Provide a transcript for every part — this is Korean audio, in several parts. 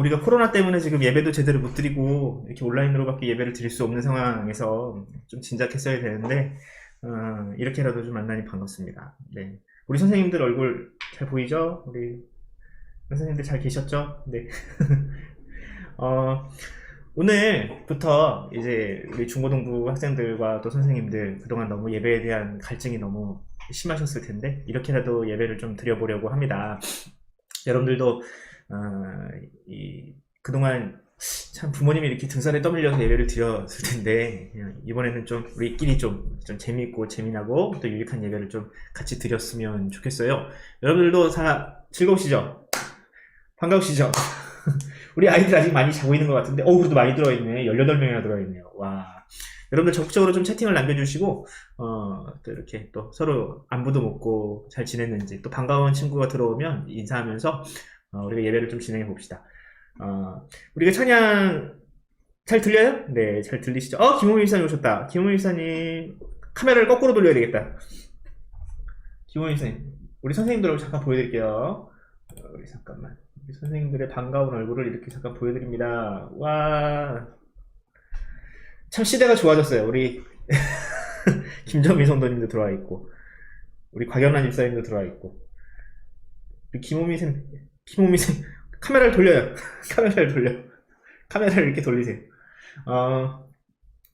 우리가 코로나 때문에 지금 예배도 제대로 못 드리고 이렇게 온라인으로밖에 예배를 드릴 수 없는 상황에서 좀 진작했어야 되는데 이렇게라도 좀 만나니 반갑습니다. 네. 우리 선생님들 얼굴 잘 보이죠? 우리 선생님들 잘 계셨죠? 네. 오늘부터 이제 우리 중고등부 학생들과 또 선생님들 그동안 너무 예배에 대한 갈증이 너무 심하셨을 텐데 이렇게라도 예배를 좀 드려보려고 합니다. 여러분들도 그동안 참 부모님이 이렇게 등살에 떠밀려서 예배를 드렸을 텐데 이번에는 좀 우리끼리 좀 재미있고 재미나고 또 유익한 예배를 좀 같이 드렸으면 좋겠어요. 여러분들도 다 즐거우시죠? 반가우시죠? 우리 아이들 아직 많이 자고 있는 것 같은데 그래도 많이 들어있네. 18명이나 들어있네요. 와. 여러분들 적극적으로 좀 채팅을 남겨주시고 또 이렇게 또 서로 안부도 묻고 잘 지냈는지 또 반가운 친구가 들어오면 인사하면서 우리가 예배를 좀 진행해 봅시다. 우리가 찬양 잘 들려요? 네, 잘 들리시죠? 김호민 일사님 오셨다. 김호민 일사님 카메라를 거꾸로 돌려야 되겠다. 김호민 일사님, 우리 선생님들 잠깐 보여드릴게요. 우리 잠깐만. 우리 선생님들의 반가운 얼굴을 이렇게 잠깐 보여드립니다. 와, 참 시대가 좋아졌어요. 우리 김정민 성도님도 들어와 있고, 우리 곽연란 집사님도 들어와 있고, 우리 김호민 선 카메라를 돌려요. 카메라를 이렇게 돌리세요.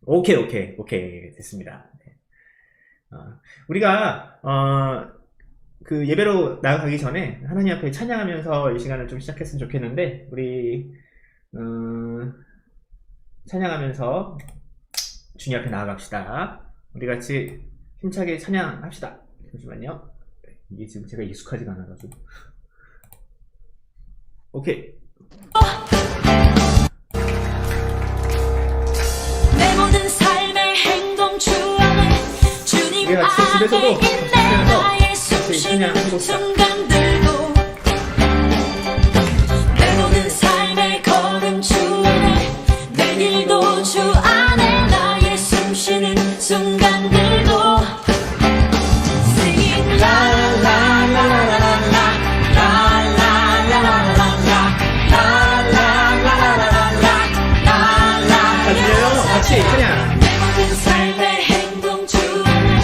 오케이 됐습니다. 네. 우리가 그 예배로 나아가기 전에 하나님 앞에 찬양하면서 이 시간을 좀 시작했으면 좋겠는데 우리 찬양하면서 주님 앞에 나아갑시다. 우리 같이 힘차게 찬양합시다. 잠시만요. 이게 지금 제가 익숙하지가 않아가지고. 오케이. 내 모든 삶의 행동 주안에 주님 집에서도 안에 있네. 나의 숨쉬는 순간들도 내 모든 삶의 걸음 주 안에 내 길도 주 안에 나의 숨쉬는 순간들도 Sing la la la la la 같이 찬양. 내 모든 삶의 행동 주 안에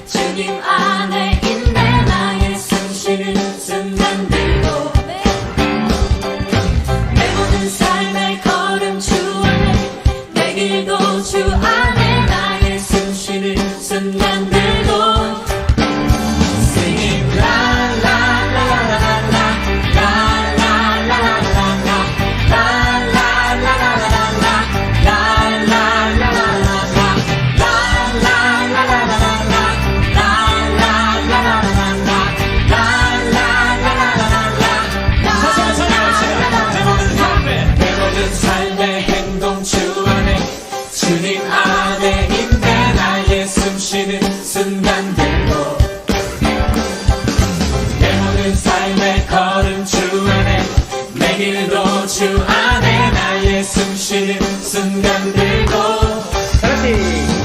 주님 안에 있네. 나의 숨쉬는 순간들도 내 모든 삶의 걸음 주 안에 내 길도 주 안에 나의 숨쉬는 순간들도 Singing la la la la la la la la la la 주님 안에 있네. 나의 숨쉬는 순간들도 내 모든 삶의 걸음 주 안에 내 길도 주 안에 나의 숨쉬는 순간들도 다같이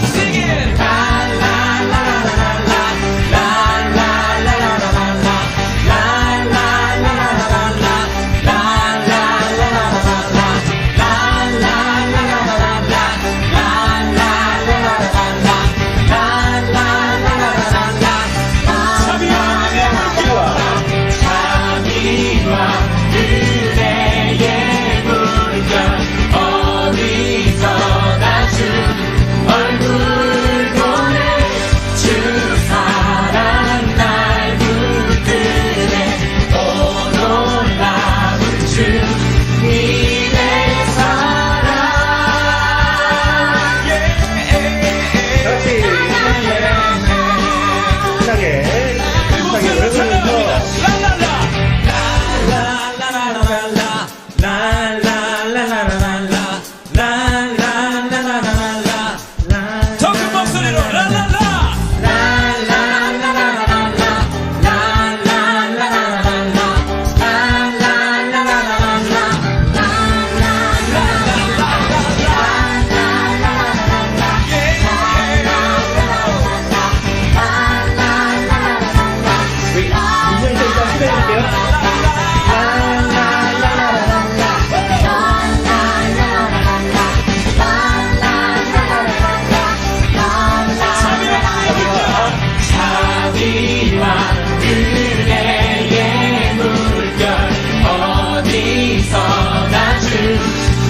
Singing la la la la la la la la la la la la la 자비와 은혜의 물결 어디서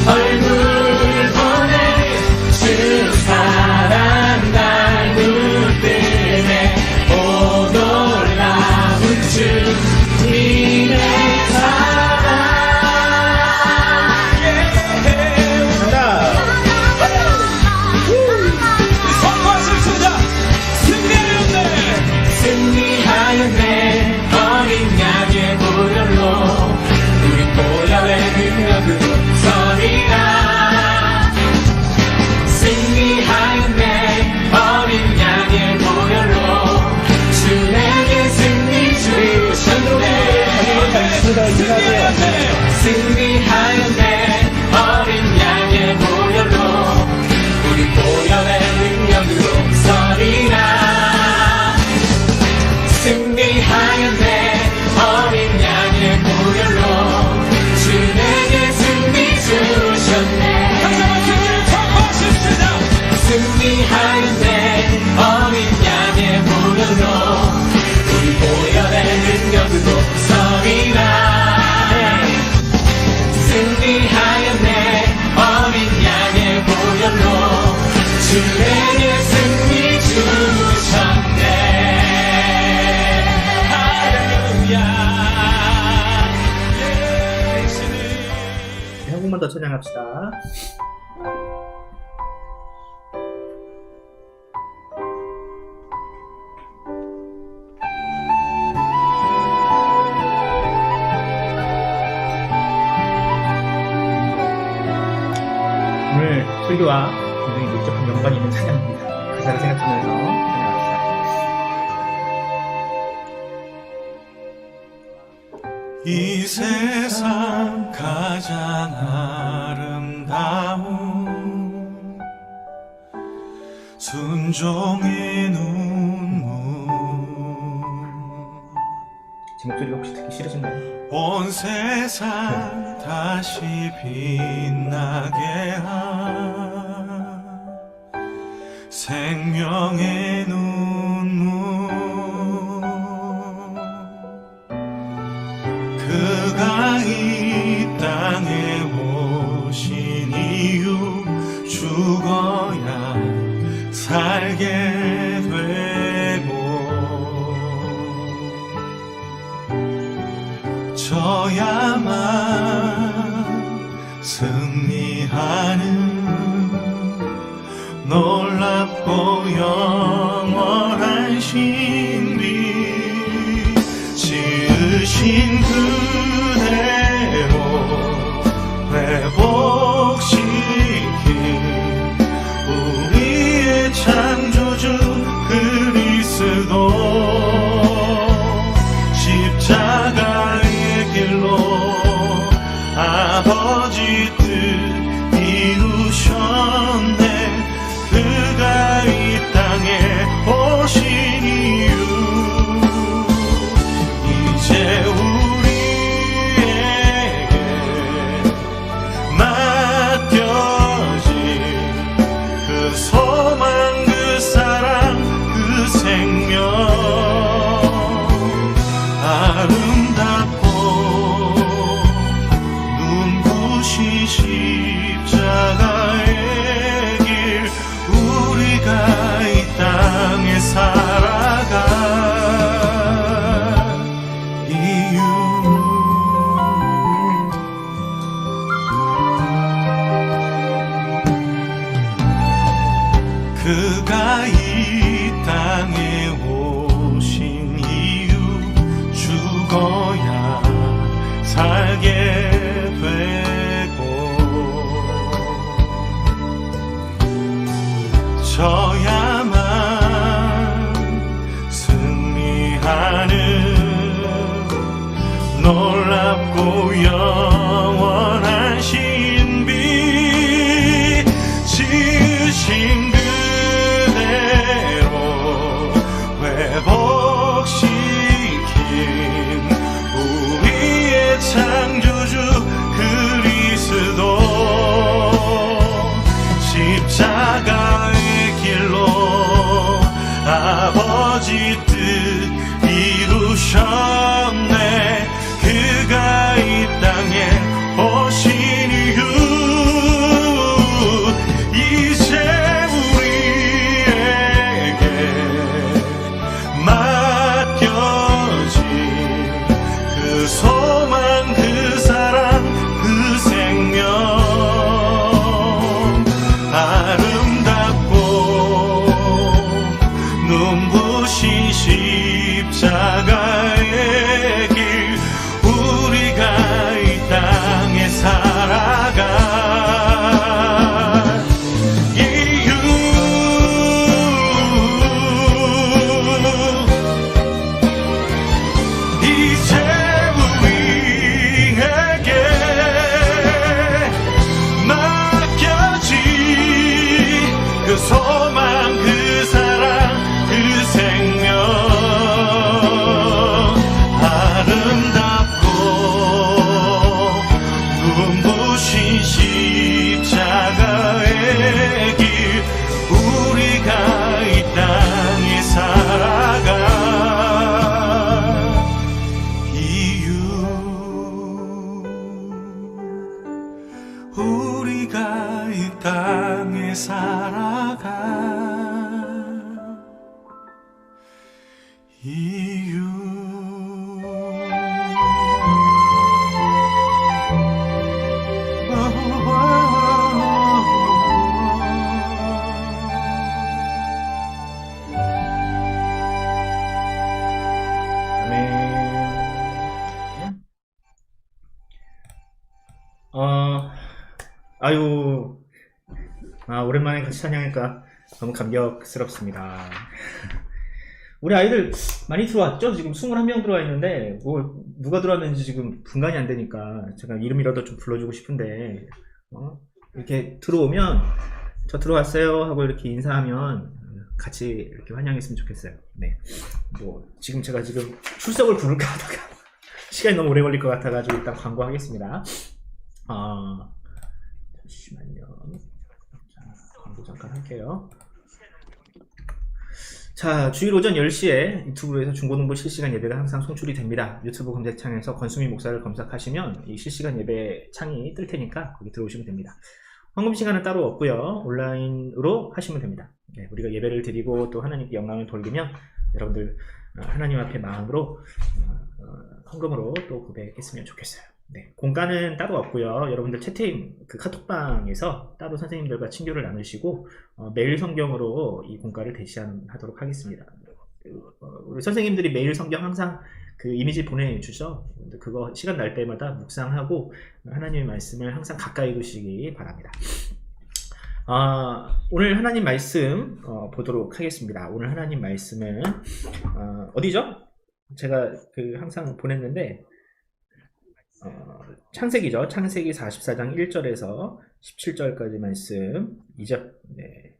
얼굴 보내 주 사랑 날 붙들네 오 놀라운 주님의 사랑 정답. 선포하십시다. 승리하였네 승리하였네 어린 양의 보혈로 우리 보혈의 능력으로 서리라 승리하였네 어린 양의 보혈로 주 내게 승리 주셨네 승리하였네 어린 양의 보혈로 우리 보혈의 능력으로 서리라 승리하였네 어린 양의 보혈로 주 내게 승리 주셨네 승리하였네 어린 양의 보혈로 우리 보혈의 능력으로 서리라 승리하였네 어린 양의 보혈로 주 내게 승리 주셨네 할렐루야 예수는 한 곡만 더 찬양합시다. 오늘 설교와 굉장히 밀접한 연관이 있는 찬양입니다. 가사를 생각하면서 찬양합시다. 이 세상 가장 아름다운 순종의 눈물 제 목소리가 혹시 듣기 싫으신가요? 온 세상 다시 빛나게 한 생명의 눈물 그가 이 땅에 오신 이유 죽어야 살게 되고 저야만 승리하는 놀랍고 영원한 신비 지으신 그대로 회복시킨 우리의 창조주 그리스도 십자가의 길로 아버지 뜻 이루셨네 그가 이 땅에 오신 이유 이제 우리에게 맡겨진 그 소망 그 사랑 그 생명 아름답고 눈부신 십자가의 길 우리가 이 땅에 살아갈 이유 그가 이 땅에 오신 이유 죽어야 살게 되고 눈부신 십자가의 길 우리가 이 땅에 살아가 이유 우리가 이 땅에 살아가 이유 아유, 오랜만에 같이 찬양하니까 너무 감격스럽습니다. 우리 아이들 많이 들어왔죠? 지금 21명 들어와 있는데, 누가 들어왔는지 지금 분간이 안 되니까, 제가 이름이라도 좀 불러주고 싶은데, 이렇게 들어오면, 저 들어왔어요 하고 이렇게 인사하면, 같이 이렇게 환영했으면 좋겠어요. 네. 지금 제가 출석을 부를까 하다가, 시간이 너무 오래 걸릴 것 같아가지고 일단 광고하겠습니다. 잠시만요. 자, 광고 잠깐 할게요. 자, 주일 오전 10시에 유튜브에서 중고등부 실시간 예배가 항상 송출이 됩니다. 유튜브 검색창에서 권수미 목사를 검색하시면 이 실시간 예배 창이 뜰 테니까 거기 들어오시면 됩니다. 헌금 시간은 따로 없고요. 온라인으로 하시면 됩니다. 네, 우리가 예배를 드리고 또 하나님께 영광을 돌리면 여러분들 하나님 앞에 마음으로 헌금으로 또 고백했으면 좋겠어요. 네, 공가는 따로 없고요. 여러분들 채팅 카톡방에서 따로 선생님들과 친교를 나누시고 매일 성경으로 이 공가를 대시하도록 하겠습니다. 우리 선생님들이 매일 성경 항상 그 이미지 보내주죠. 그거 시간 날 때마다 묵상하고 하나님의 말씀을 항상 가까이 두시기 바랍니다. 오늘 하나님 말씀 보도록 하겠습니다. 오늘 하나님 말씀은 어디죠? 제가 항상 보냈는데 창세기죠. 창세기 44장 1절에서 17절까지 말씀이죠. 네.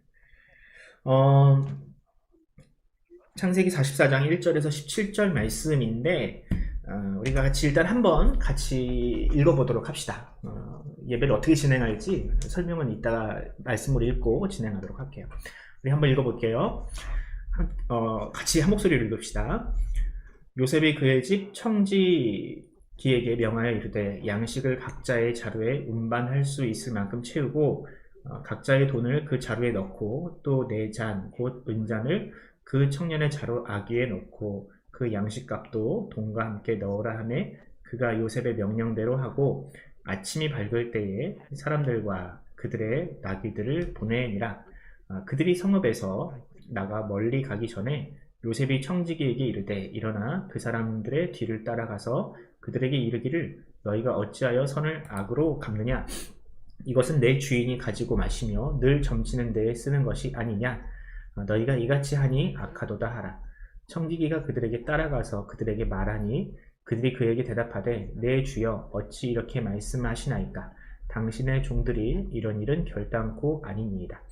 창세기 44장 1절에서 17절 말씀인데 우리가 같이 일단 한번 같이 읽어보도록 합시다. 예배를 어떻게 진행할지 설명은 이따가 말씀으로 읽고 진행하도록 할게요. 우리 한번 읽어볼게요. 같이 한 목소리로 읽읍시다. 요셉이 그의 집 청지기에게 명하여 이르되 양식을 각자의 자루에 운반할 수 있을 만큼 채우고 각자의 돈을 그 자루에 넣고 또 네 잔 곧 은잔을 그 청년의 자루 아기에 넣고 그 양식값도 돈과 함께 넣으라 하매 그가 요셉의 명령대로 하고 아침이 밝을 때에 사람들과 그들의 나귀들을 보내니라. 그들이 성읍에서 나가 멀리 가기 전에 요셉이 청지기에게 이르되 일어나 그 사람들의 뒤를 따라가서 그들에게 이르기를 너희가 어찌하여 선을 악으로 갚느냐 이것은 내 주인이 가지고 마시며 늘 점치는 데에 쓰는 것이 아니냐 너희가 이같이 하니 악하도다 하라. 청지기가 그들에게 따라가서 그들에게 말하니 그들이 그에게 대답하되 내 주여 어찌 이렇게 말씀하시나이까 당신의 종들이 이런 일은 결단코 아니니이다.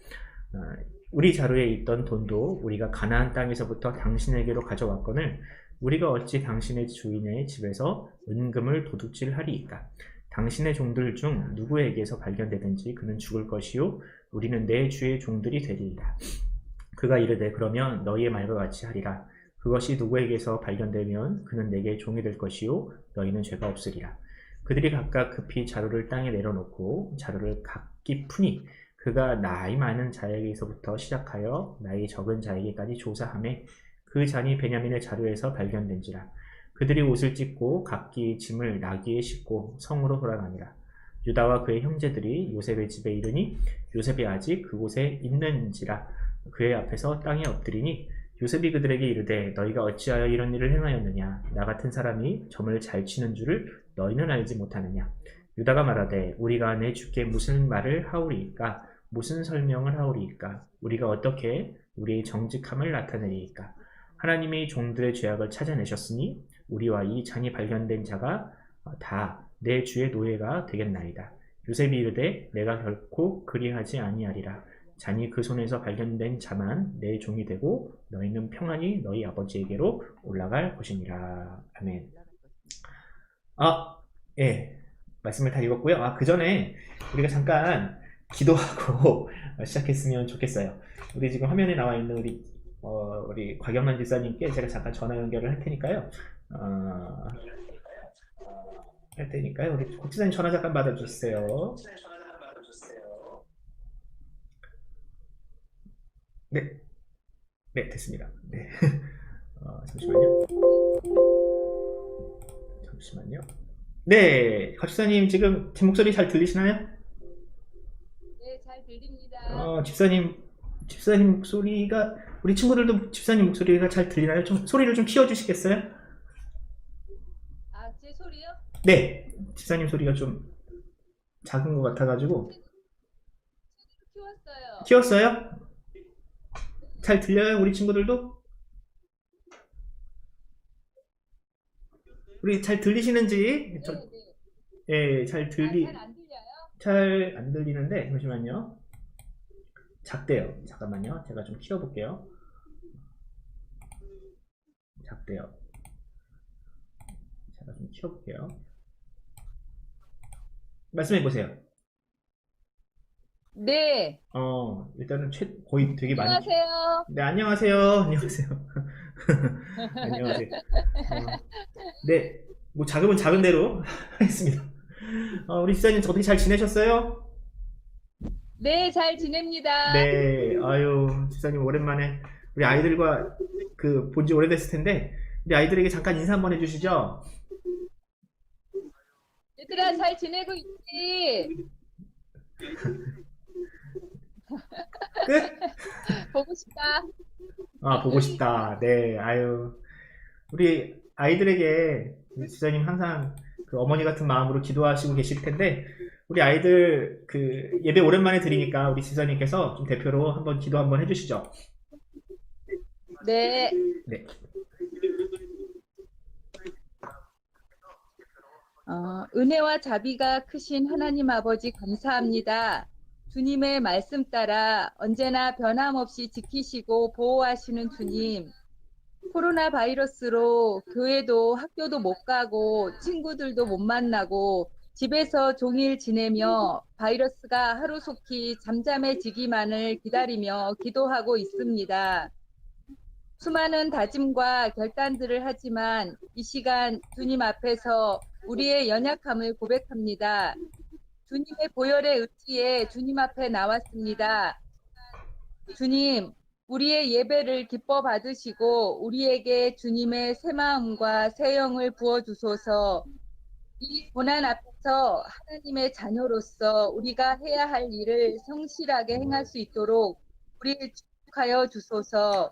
우리 자루에 있던 돈도 우리가 가나안 땅에서부터 당신에게로 가져왔거늘 우리가 어찌 당신의 주인의 집에서 은금을 도둑질하리이까. 당신의 종들 중 누구에게서 발견되든지 그는 죽을 것이요 우리는 내 주의 종들이 되리이다. 그가 이르되 그러면 너희의 말과 같이 하리라. 그것이 누구에게서 발견되면 그는 내게 종이 될 것이요 너희는 죄가 없으리라. 그들이 각각 급히 자루를 땅에 내려놓고 자루를 각기 푸니 그가 나이 많은 자에게서부터 시작하여 나이 적은 자에게까지 조사하매 그 잔이 베냐민의 자루에서 발견된지라. 그들이 옷을 찢고 각기 짐을 나귀에 싣고 성으로 돌아가니라. 유다와 그의 형제들이 요셉의 집에 이르니 요셉이 아직 그곳에 있는지라. 그의 앞에서 땅에 엎드리니 요셉이 그들에게 이르되 너희가 어찌하여 이런 일을 행하였느냐. 나 같은 사람이 점을 잘 치는 줄을 너희는 알지 못하느냐. 유다가 말하되 우리가 내 주께 무슨 말을 하오리이까. 무슨 설명을 하오리이까. 우리가 어떻게 우리의 정직함을 나타내리이까. 하나님이 종들의 죄악을 찾아내셨으니 우리와 이 잔이 발견된 자가 다 내 주의 노예가 되겠나이다. 요셉이 이르되 내가 결코 그리하지 아니하리라. 잔이 그 손에서 발견된 자만 내 종이 되고 너희는 평안히 너희 아버지에게로 올라갈 것이니라. 아멘. 예. 말씀을 다 읽었고요. 그 전에 우리가 잠깐 기도하고 시작했으면 좋겠어요. 우리 지금 화면에 나와 있는 우리 곽영란 집사님께 제가 잠깐 전화 연결을 할 테니까요. 우리 곽 집사님 전화 잠깐 받아주세요. 네, 네, 됐습니다. 네. 잠시만요. 네, 곽 집사님 지금 제 목소리 잘 들리시나요? 네, 잘 들립니다. 집사님 목소리가, 우리 친구들도 집사님 목소리가 잘 들리나요? 좀 소리를 좀 키워주시겠어요? 제 소리요? 네, 집사님 소리가 좀 작은 것 같아가지고. 키웠어요. 키웠어요? 잘 들려요, 우리 친구들도? 우리 잘 들리시는지? 예, 잘 안 들려요? 잘 안 들리는데, 잠시만요. 작대요. 잠깐만요. 제가 좀 키워볼게요. 작대요. 제가 좀 키워볼게요. 말씀해보세요. 네. 일단은 거의 되게 많이. 안녕하세요. 네, 안녕하세요. 안녕하세요. 안녕하세요. 네, 뭐 작으면 작은 대로 하겠습니다. 우리 집사님 어떻게 잘 지내셨어요? 네, 잘 지냅니다. 네, 아유, 집사님 오랜만에 우리 아이들과 본지 오래됐을 텐데 우리 아이들에게 잠깐 인사 한번 해주시죠. 얘들아, 잘 지내고 있지? 끝? 보고 싶다. 보고 싶다. 네, 아유, 우리 아이들에게 우리 집사님 항상 어머니 같은 마음으로 기도하시고 계실 텐데 우리 아이들 예배 오랜만에 드리니까 우리 집사님께서 좀 대표로 한번 기도 한번 해주시죠. 네. 네. 은혜와 자비가 크신 하나님 아버지 감사합니다. 주님의 말씀 따라 언제나 변함없이 지키시고 보호하시는 주님. 코로나 바이러스로 교회도 학교도 못 가고 친구들도 못 만나고 집에서 종일 지내며 바이러스가 하루속히 잠잠해지기만을 기다리며 기도하고 있습니다. 수많은 다짐과 결단들을 하지만 이 시간 주님 앞에서 우리의 연약함을 고백합니다. 주님의 보혈의 의지에 주님 앞에 나왔습니다. 주님, 우리의 예배를 기뻐 받으시고 우리에게 주님의 새 마음과 새 영을 부어주소서. 이 고난 앞에서 하나님의 자녀로서 우리가 해야 할 일을 성실하게 행할 수 있도록 우리를 축복하여 주소서.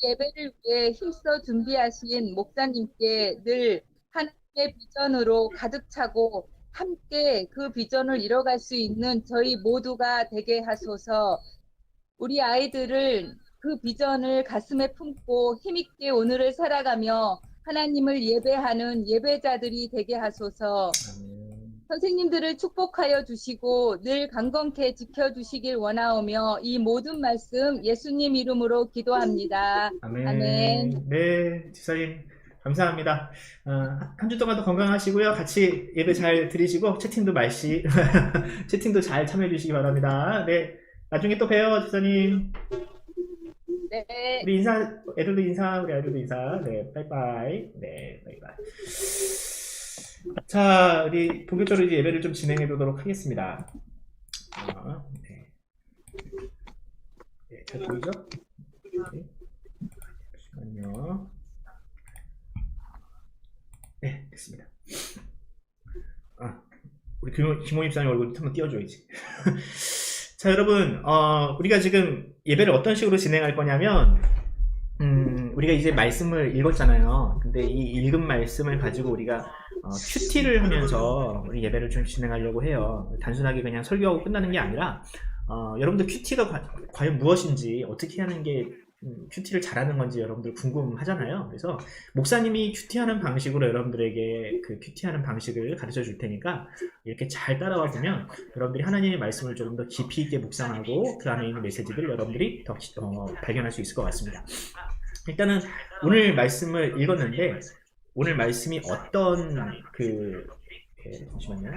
예배를 위해 힘써 준비하신 목사님께 늘 하나님의 비전으로 가득 차고 함께 그 비전을 이뤄갈 수 있는 저희 모두가 되게 하소서. 우리 아이들을 그 비전을 가슴에 품고 힘있게 오늘을 살아가며 하나님을 예배하는 예배자들이 되게 하소서. 선생님들을 축복하여 주시고 늘 강건케 지켜주시길 원하오며 이 모든 말씀 예수님 이름으로 기도합니다. 아멘. 네, 집사님 감사합니다. 한 주 동안도 건강하시고요. 같이 예배 잘 드리시고 채팅도 채팅도 잘 참여해 주시기 바랍니다. 네, 나중에 또 봬요, 집사님. 네. 우리 애들도 인사, 우리 아이들도 인사. 네, 빠이빠이. 네, 빠이빠이. 자, 우리 본격적으로 이제 예배를 좀 진행해 보도록 하겠습니다. 네. 네, 잘 보이죠? 네. 잠시만요. 네, 됐습니다. 우리 김호 입사님 얼굴 한번 띄워줘야지. 자, 여러분, 우리가 지금 예배를 어떤 식으로 진행할 거냐면, 우리가 이제 말씀을 읽었잖아요. 근데 이 읽은 말씀을 가지고 우리가 큐티를 하면서 우리 예배를 좀 진행하려고 해요. 단순하게 그냥 설교하고 끝나는 게 아니라, 여러분들 큐티가 과연 무엇인지, 어떻게 하는 게 큐티를 잘하는 건지 여러분들 궁금하잖아요. 그래서 목사님이 큐티하는 방식으로 여러분들에게 그 큐티하는 방식을 가르쳐 줄 테니까 이렇게 잘 따라와 보면 여러분들이 하나님의 말씀을 조금 더 깊이 있게 묵상하고 그 안에 있는 메시지들을 여러분들이 더 발견할 수 있을 것 같습니다. 일단은 오늘 말씀을 읽었는데 오늘 말씀이 어떤 이렇게 잠시만요.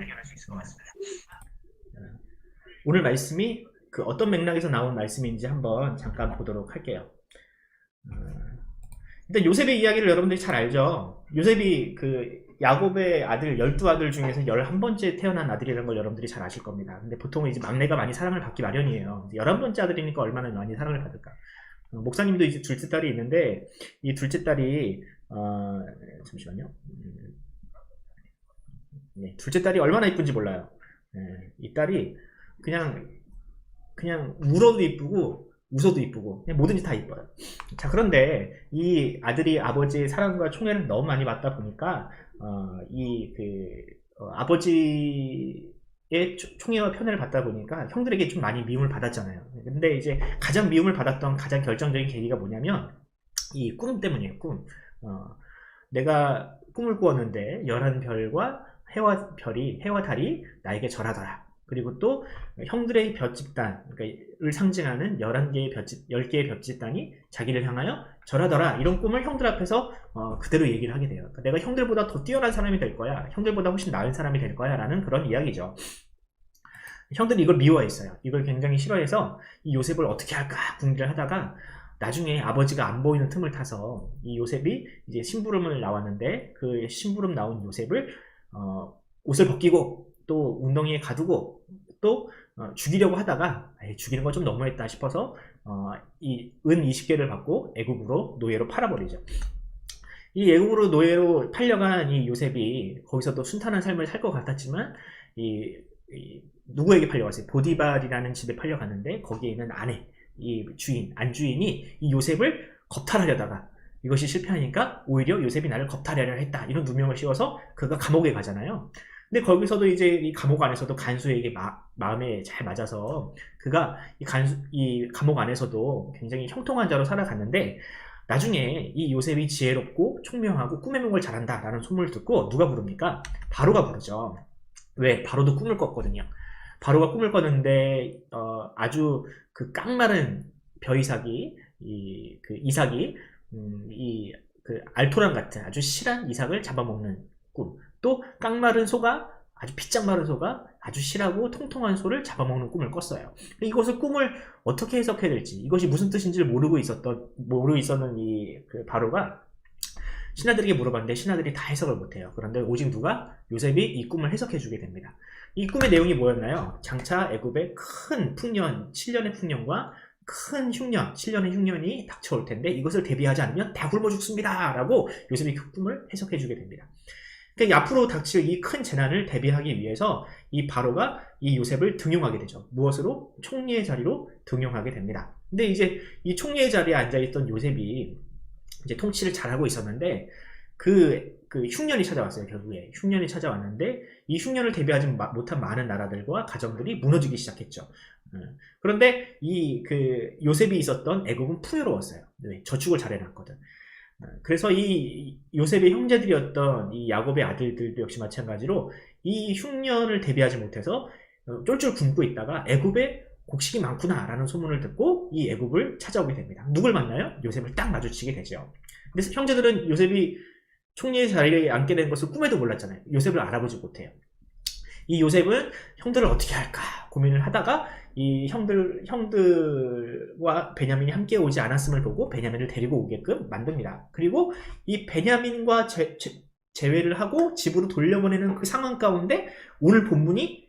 오늘 말씀이 그 어떤 맥락에서 나온 말씀인지 한번 잠깐 보도록 할게요. 일단 요셉의 이야기를 여러분들이 잘 알죠. 요셉이 그 야곱의 아들 12아들 중에서 11번째 태어난 아들이라는 걸 여러분들이 잘 아실 겁니다. 근데 보통 이제 막내가 많이 사랑을 받기 마련이에요. 11번째 아들이니까 얼마나 많이 사랑을 받을까. 목사님도 이제 둘째 딸이 있는데 이 둘째 딸이 잠시만요. 네, 둘째 딸이 얼마나 이쁜지 몰라요. 네, 이 딸이 그냥 울어도 이쁘고 웃어도 이쁘고 그냥 뭐든지 다 이뻐요. 자, 그런데 이 아들이 아버지의 사랑과 총애를 너무 많이 받다 보니까 아버지의 총애와 편애를 받다 보니까 형들에게 좀 많이 미움을 받았잖아요. 근데 이제 가장 미움을 받았던 가장 결정적인 계기가 뭐냐면 이 꿈 때문이에요. 꿈. 내가 꿈을 꾸었는데 11별과 해와 달이 나에게 절하더라. 그리고 또 형들의 볏집단을 상징하는 10개의 볏집단이 자기를 향하여 절하더라. 이런 꿈을 형들 앞에서 그대로 얘기를 하게 돼요. 그러니까 내가 형들보다 더 뛰어난 사람이 될 거야. 형들보다 훨씬 나은 사람이 될 거야. 라는 그런 이야기죠. 형들이 이걸 미워했어요. 이걸 굉장히 싫어해서 이 요셉을 어떻게 할까 궁리를 하다가 나중에 아버지가 안 보이는 틈을 타서 이 요셉이 이제 심부름을 나왔는데 그 심부름 나온 요셉을 옷을 벗기고 또 웅덩이에 가두고 또 죽이려고 하다가 죽이는 건 좀 너무했다 싶어서 이 은 20개를 받고 애굽으로 노예로 팔아버리죠. 이 애굽으로 노예로 팔려간 이 요셉이 거기서도 순탄한 삶을 살 것 같았지만 누구에게 팔려갔어요? 보디발이라는 집에 팔려갔는데 거기에 있는 아내, 이 주인, 안주인이 이 요셉을 겁탈하려다가 이것이 실패하니까 오히려 요셉이 나를 겁탈하려 했다. 이런 누명을 씌워서 그가 감옥에 가잖아요. 근데 거기서도 이제 이 감옥 안에서도 간수에게 마음에 잘 맞아서 그가 이 감옥 안에서도 굉장히 형통한 자로 살아갔는데 나중에 이 요셉이 지혜롭고 총명하고 꿈의 몽을 잘한다 라는 소문을 듣고 누가 부릅니까? 바로가 부르죠. 왜? 바로도 꿈을 꿨거든요. 바로가 꿈을 꿨는데 아주 그 깡마른 벼이삭이 이삭이 그 알토란 같은 아주 실한 이삭을 잡아먹는 꿈. 또 깡마른 소가 아주 피짱 마른 소가 아주 실하고 통통한 소를 잡아먹는 꿈을 꿨어요. 이것을 꿈을 어떻게 해석해야 될지 이것이 무슨 뜻인지를 모르고 있었는 그 바로가 신하들에게 물어봤는데 신하들이 다 해석을 못해요. 그런데 오직 누가? 요셉이 이 꿈을 해석해주게 됩니다. 이 꿈의 내용이 뭐였나요? 장차 애굽의 큰 풍년, 7년의 풍년과 큰 흉년, 7년의 흉년이 닥쳐올 텐데 이것을 대비하지 않으면 다 굶어 죽습니다. 라고 요셉이 그 꿈을 해석해주게 됩니다. 그러니까 앞으로 닥칠 이 큰 재난을 대비하기 위해서 이 바로가 이 요셉을 등용하게 되죠. 무엇으로? 총리의 자리로 등용하게 됩니다. 근데 이제 이 총리의 자리에 앉아있던 요셉이 이제 통치를 잘하고 있었는데 그 흉년이 찾아왔어요. 결국에 흉년이 찾아왔는데 이 흉년을 대비하지 못한 많은 나라들과 가정들이 무너지기 시작했죠. 그런데 그 요셉이 있었던 애굽은 풍요로웠어요. 네, 저축을 잘 해놨거든. 그래서 이 요셉의 형제들이었던 이 야곱의 아들들도 역시 마찬가지로 이 흉년을 대비하지 못해서 쫄쫄 굶고 있다가 애굽에 곡식이 많구나 라는 소문을 듣고 이 애굽을 찾아오게 됩니다. 누굴 만나요? 요셉을 딱 마주치게 되죠. 근데 형제들은 요셉이 총리의 자리에 앉게 된 것을 꿈에도 몰랐잖아요. 요셉을 알아보지 못해요. 이 요셉은 형들을 어떻게 할까 고민을 하다가 이 형들과 베냐민이 함께 오지 않았음을 보고 베냐민을 데리고 오게끔 만듭니다. 그리고 이 베냐민과 재회를 하고 집으로 돌려보내는 그 상황 가운데 오늘 본문의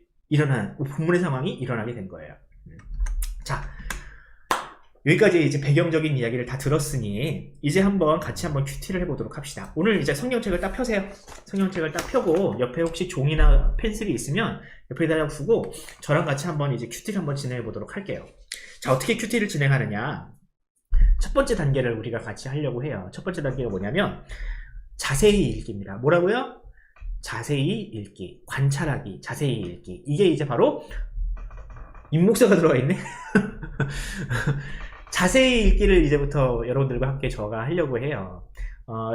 상황이 일어나게 된 거예요. 자, 여기까지 이제 배경적인 이야기를 다 들었으니 이제 같이 한번 큐티를 해보도록 합시다. 오늘 이제 성경책을 딱 펴세요. 성경책을 딱 펴고 옆에 혹시 종이나 펜슬이 있으면 옆에다 두고 저랑 같이 한번 이제 큐티를 한번 진행해 보도록 할게요. 자, 어떻게 큐티를 진행하느냐? 첫 번째 단계를 우리가 같이 하려고 해요. 첫 번째 단계가 뭐냐면 자세히 읽기입니다. 뭐라고요? 자세히 읽기, 관찰하기, 자세히 읽기. 이게 이제 바로 입목사가 들어가 있네. 자세히 읽기를 이제부터 여러분들과 함께 저가 하려고 해요.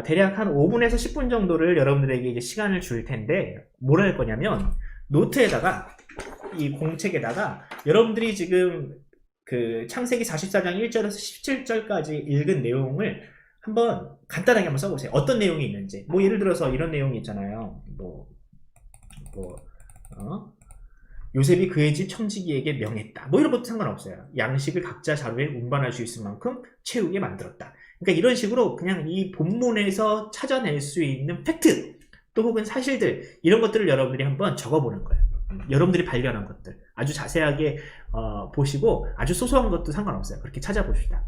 대략 한 5분에서 10분 정도를 여러분들에게 이제 시간을 줄 텐데 뭘 할 거냐면 노트에다가 이 공책에다가 여러분들이 지금 그 창세기 44장 1절에서 17절까지 읽은 내용을 한번 간단하게 한번 써보세요. 어떤 내용이 있는지. 뭐 예를 들어서 이런 내용이 있잖아요. 뭐 뭐 요셉이 그의 집 청지기에게 명했다. 뭐 이런 것도 상관없어요. 양식을 각자 자루에 운반할 수 있을 만큼 채우게 만들었다. 그러니까 이런 식으로 그냥 이 본문에서 찾아낼 수 있는 팩트 또 혹은 사실들 이런 것들을 여러분들이 한번 적어보는 거예요. 여러분들이 발견한 것들 아주 자세하게 보시고 아주 소소한 것도 상관없어요. 그렇게 찾아봅시다.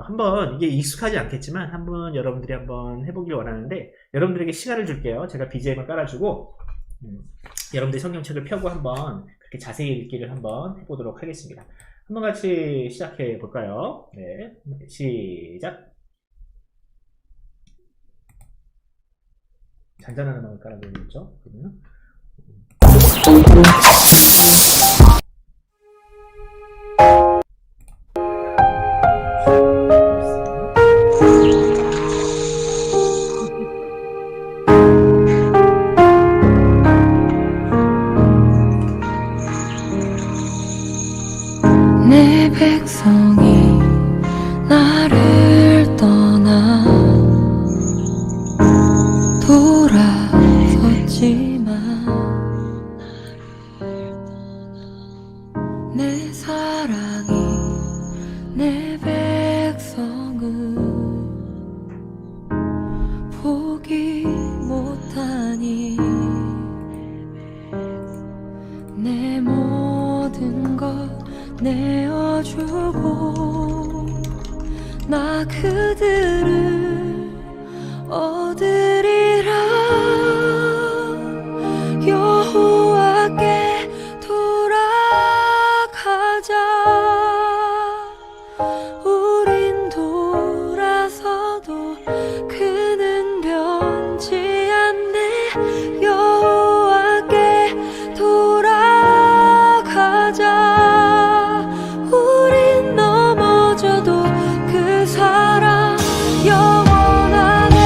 한번 이게 익숙하지 않겠지만 한번 여러분들이 한번 해보길 원하는데 여러분들에게 시간을 줄게요. 제가 BGM을 깔아주고 여러분들이 성경책을 펴고 한번 그렇게 자세히 읽기를 한번 해보도록 하겠습니다. 한번 같이 시작해 볼까요? 네, 시작. 잔잔한 음악을 깔아드리겠죠? 그러면 내 백성이 나를 떠나 돌아섰지만 내 사랑이 내 백성을 포기 못하니 내 모든 것 내어주고 나 그들을 얻으리라. 여호와께 돌아가자. 우린 돌아서도 그는 변치 않네. 여호와께 돌아가자. 우린 넘어져도 그 사랑 영원하네.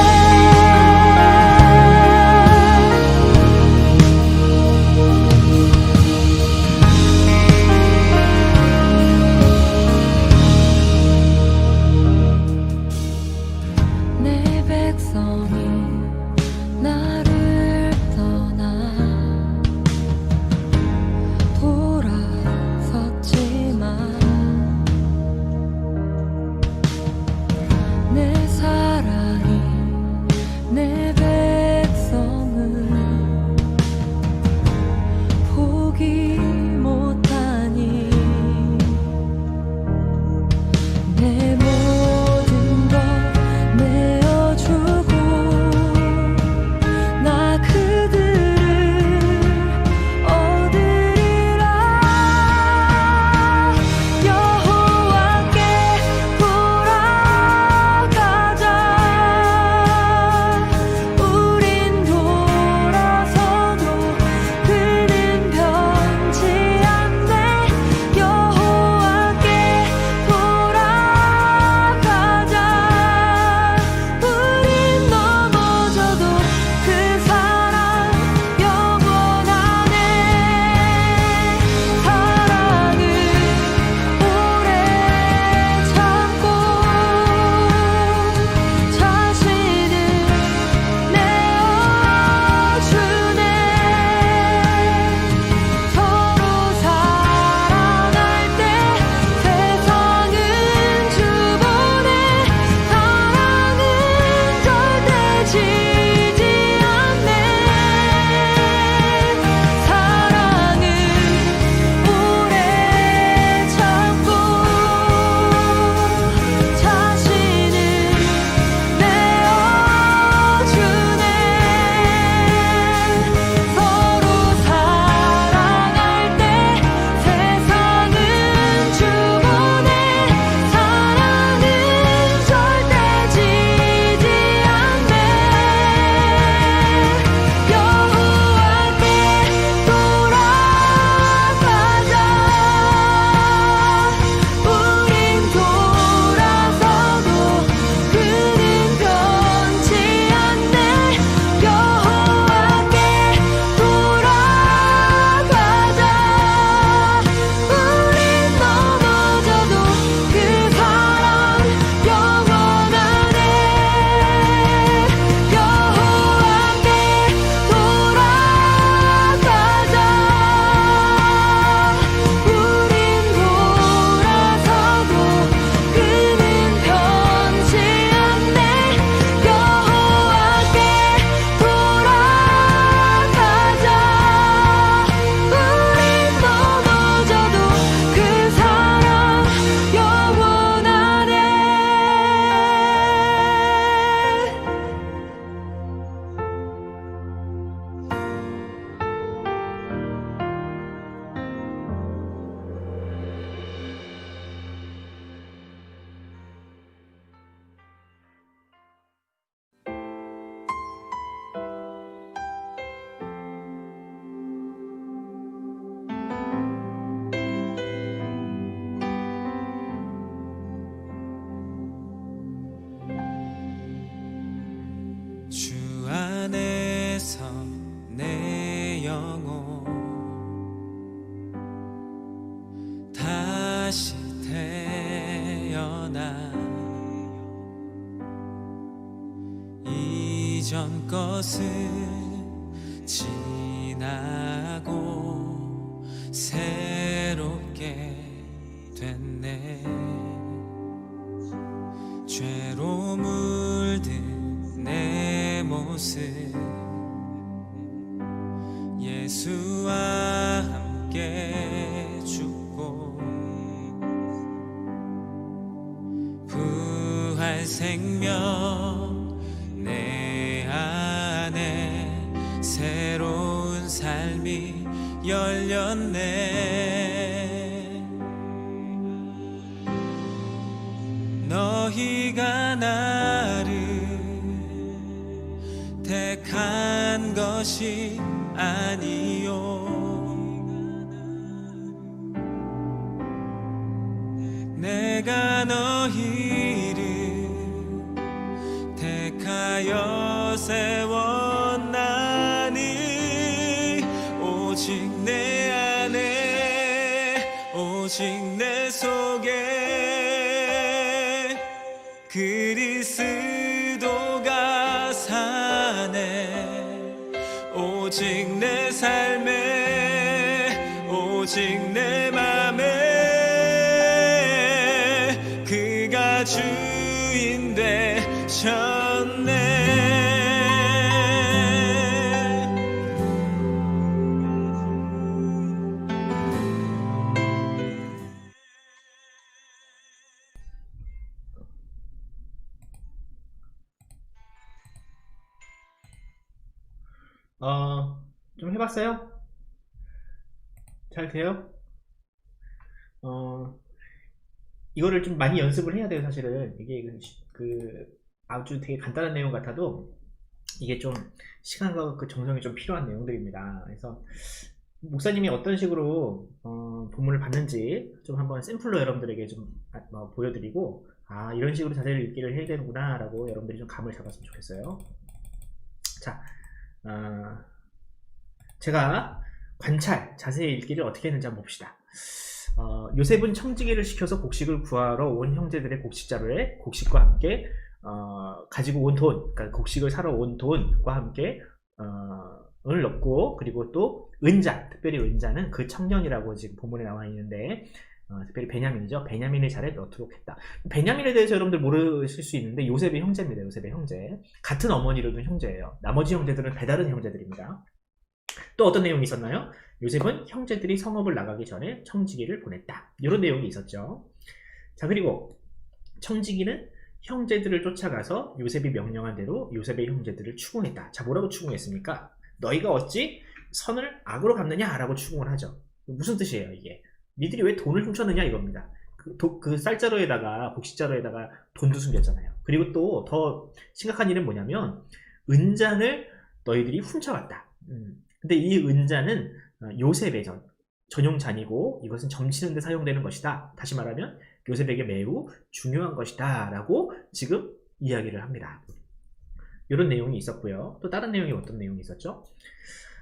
것은 지나고 새롭게 됐네. 죄로 물든 내 모습 예수와 함께 죽고 부활 생명 내 안에 새로운 삶이 열렸네. 너희가 나를 택한 것이 아니요 내가 너희를 택하여 세웠나니 오직 내 안에 오직 내 속에 그리스도가 사네. 오직 내 삶에 오직 내 맘에 그가 주인 되셨네. 좀 해봤어요? 잘 돼요? 이거를 좀 많이 연습을 해야 돼요, 사실은. 이게 아주 되게 간단한 내용 같아도 이게 좀 시간과 그 정성이 좀 필요한 내용들입니다. 그래서 목사님이 어떤 식으로 본문을 봤는지 좀 한번 샘플로 여러분들에게 좀 보여드리고, 아, 이런 식으로 자세히 읽기를 해야 되는구나 라고 여러분들이 좀 감을 잡았으면 좋겠어요. 자, 제가 자세히 읽기를 어떻게 했는지 한번 봅시다. 요셉은 청지기를 시켜서 곡식을 구하러 온 형제들의 곡식 자루에 곡식과 함께 가지고 온 돈, 그러니까 곡식을 사러 온 돈과 함께 을 넣고, 그리고 또 은자, 특별히 은자는 그 청년이라고 지금 본문에 나와 있는데 특별히 베냐민이죠. 베냐민의 자리에 넣도록 했다. 베냐민에 대해서 여러분들 모르실 수 있는데 요셉의 형제입니다. 요셉의 형제. 같은 어머니를 둔 형제예요. 나머지 형제들은 배다른 형제들입니다. 또 어떤 내용이 있었나요? 요셉은 형제들이 성읍을 나가기 전에 청지기를 보냈다. 이런 내용이 있었죠. 자, 그리고 청지기는 형제들을 쫓아가서 요셉이 명령한 대로 요셉의 형제들을 추궁했다. 자, 뭐라고 추궁했습니까? 너희가 어찌 선을 악으로 갚느냐? 라고 추궁을 하죠. 무슨 뜻이에요, 이게? 니들이 왜 돈을 훔쳤느냐? 이겁니다. 그 쌀자루에다가, 곡식자루에다가 돈도 숨겼잖아요. 그리고 또 더 심각한 일은 뭐냐면, 은잔을 너희들이 훔쳐갔다. 근데 이 은잔은 요셉의 전용잔이고 이것은 점치는 데 사용되는 것이다. 다시 말하면 요셉에게 매우 중요한 것이다 라고 지금 이야기를 합니다. 이런 내용이 있었고요. 또 다른 내용이 어떤 내용이 있었죠?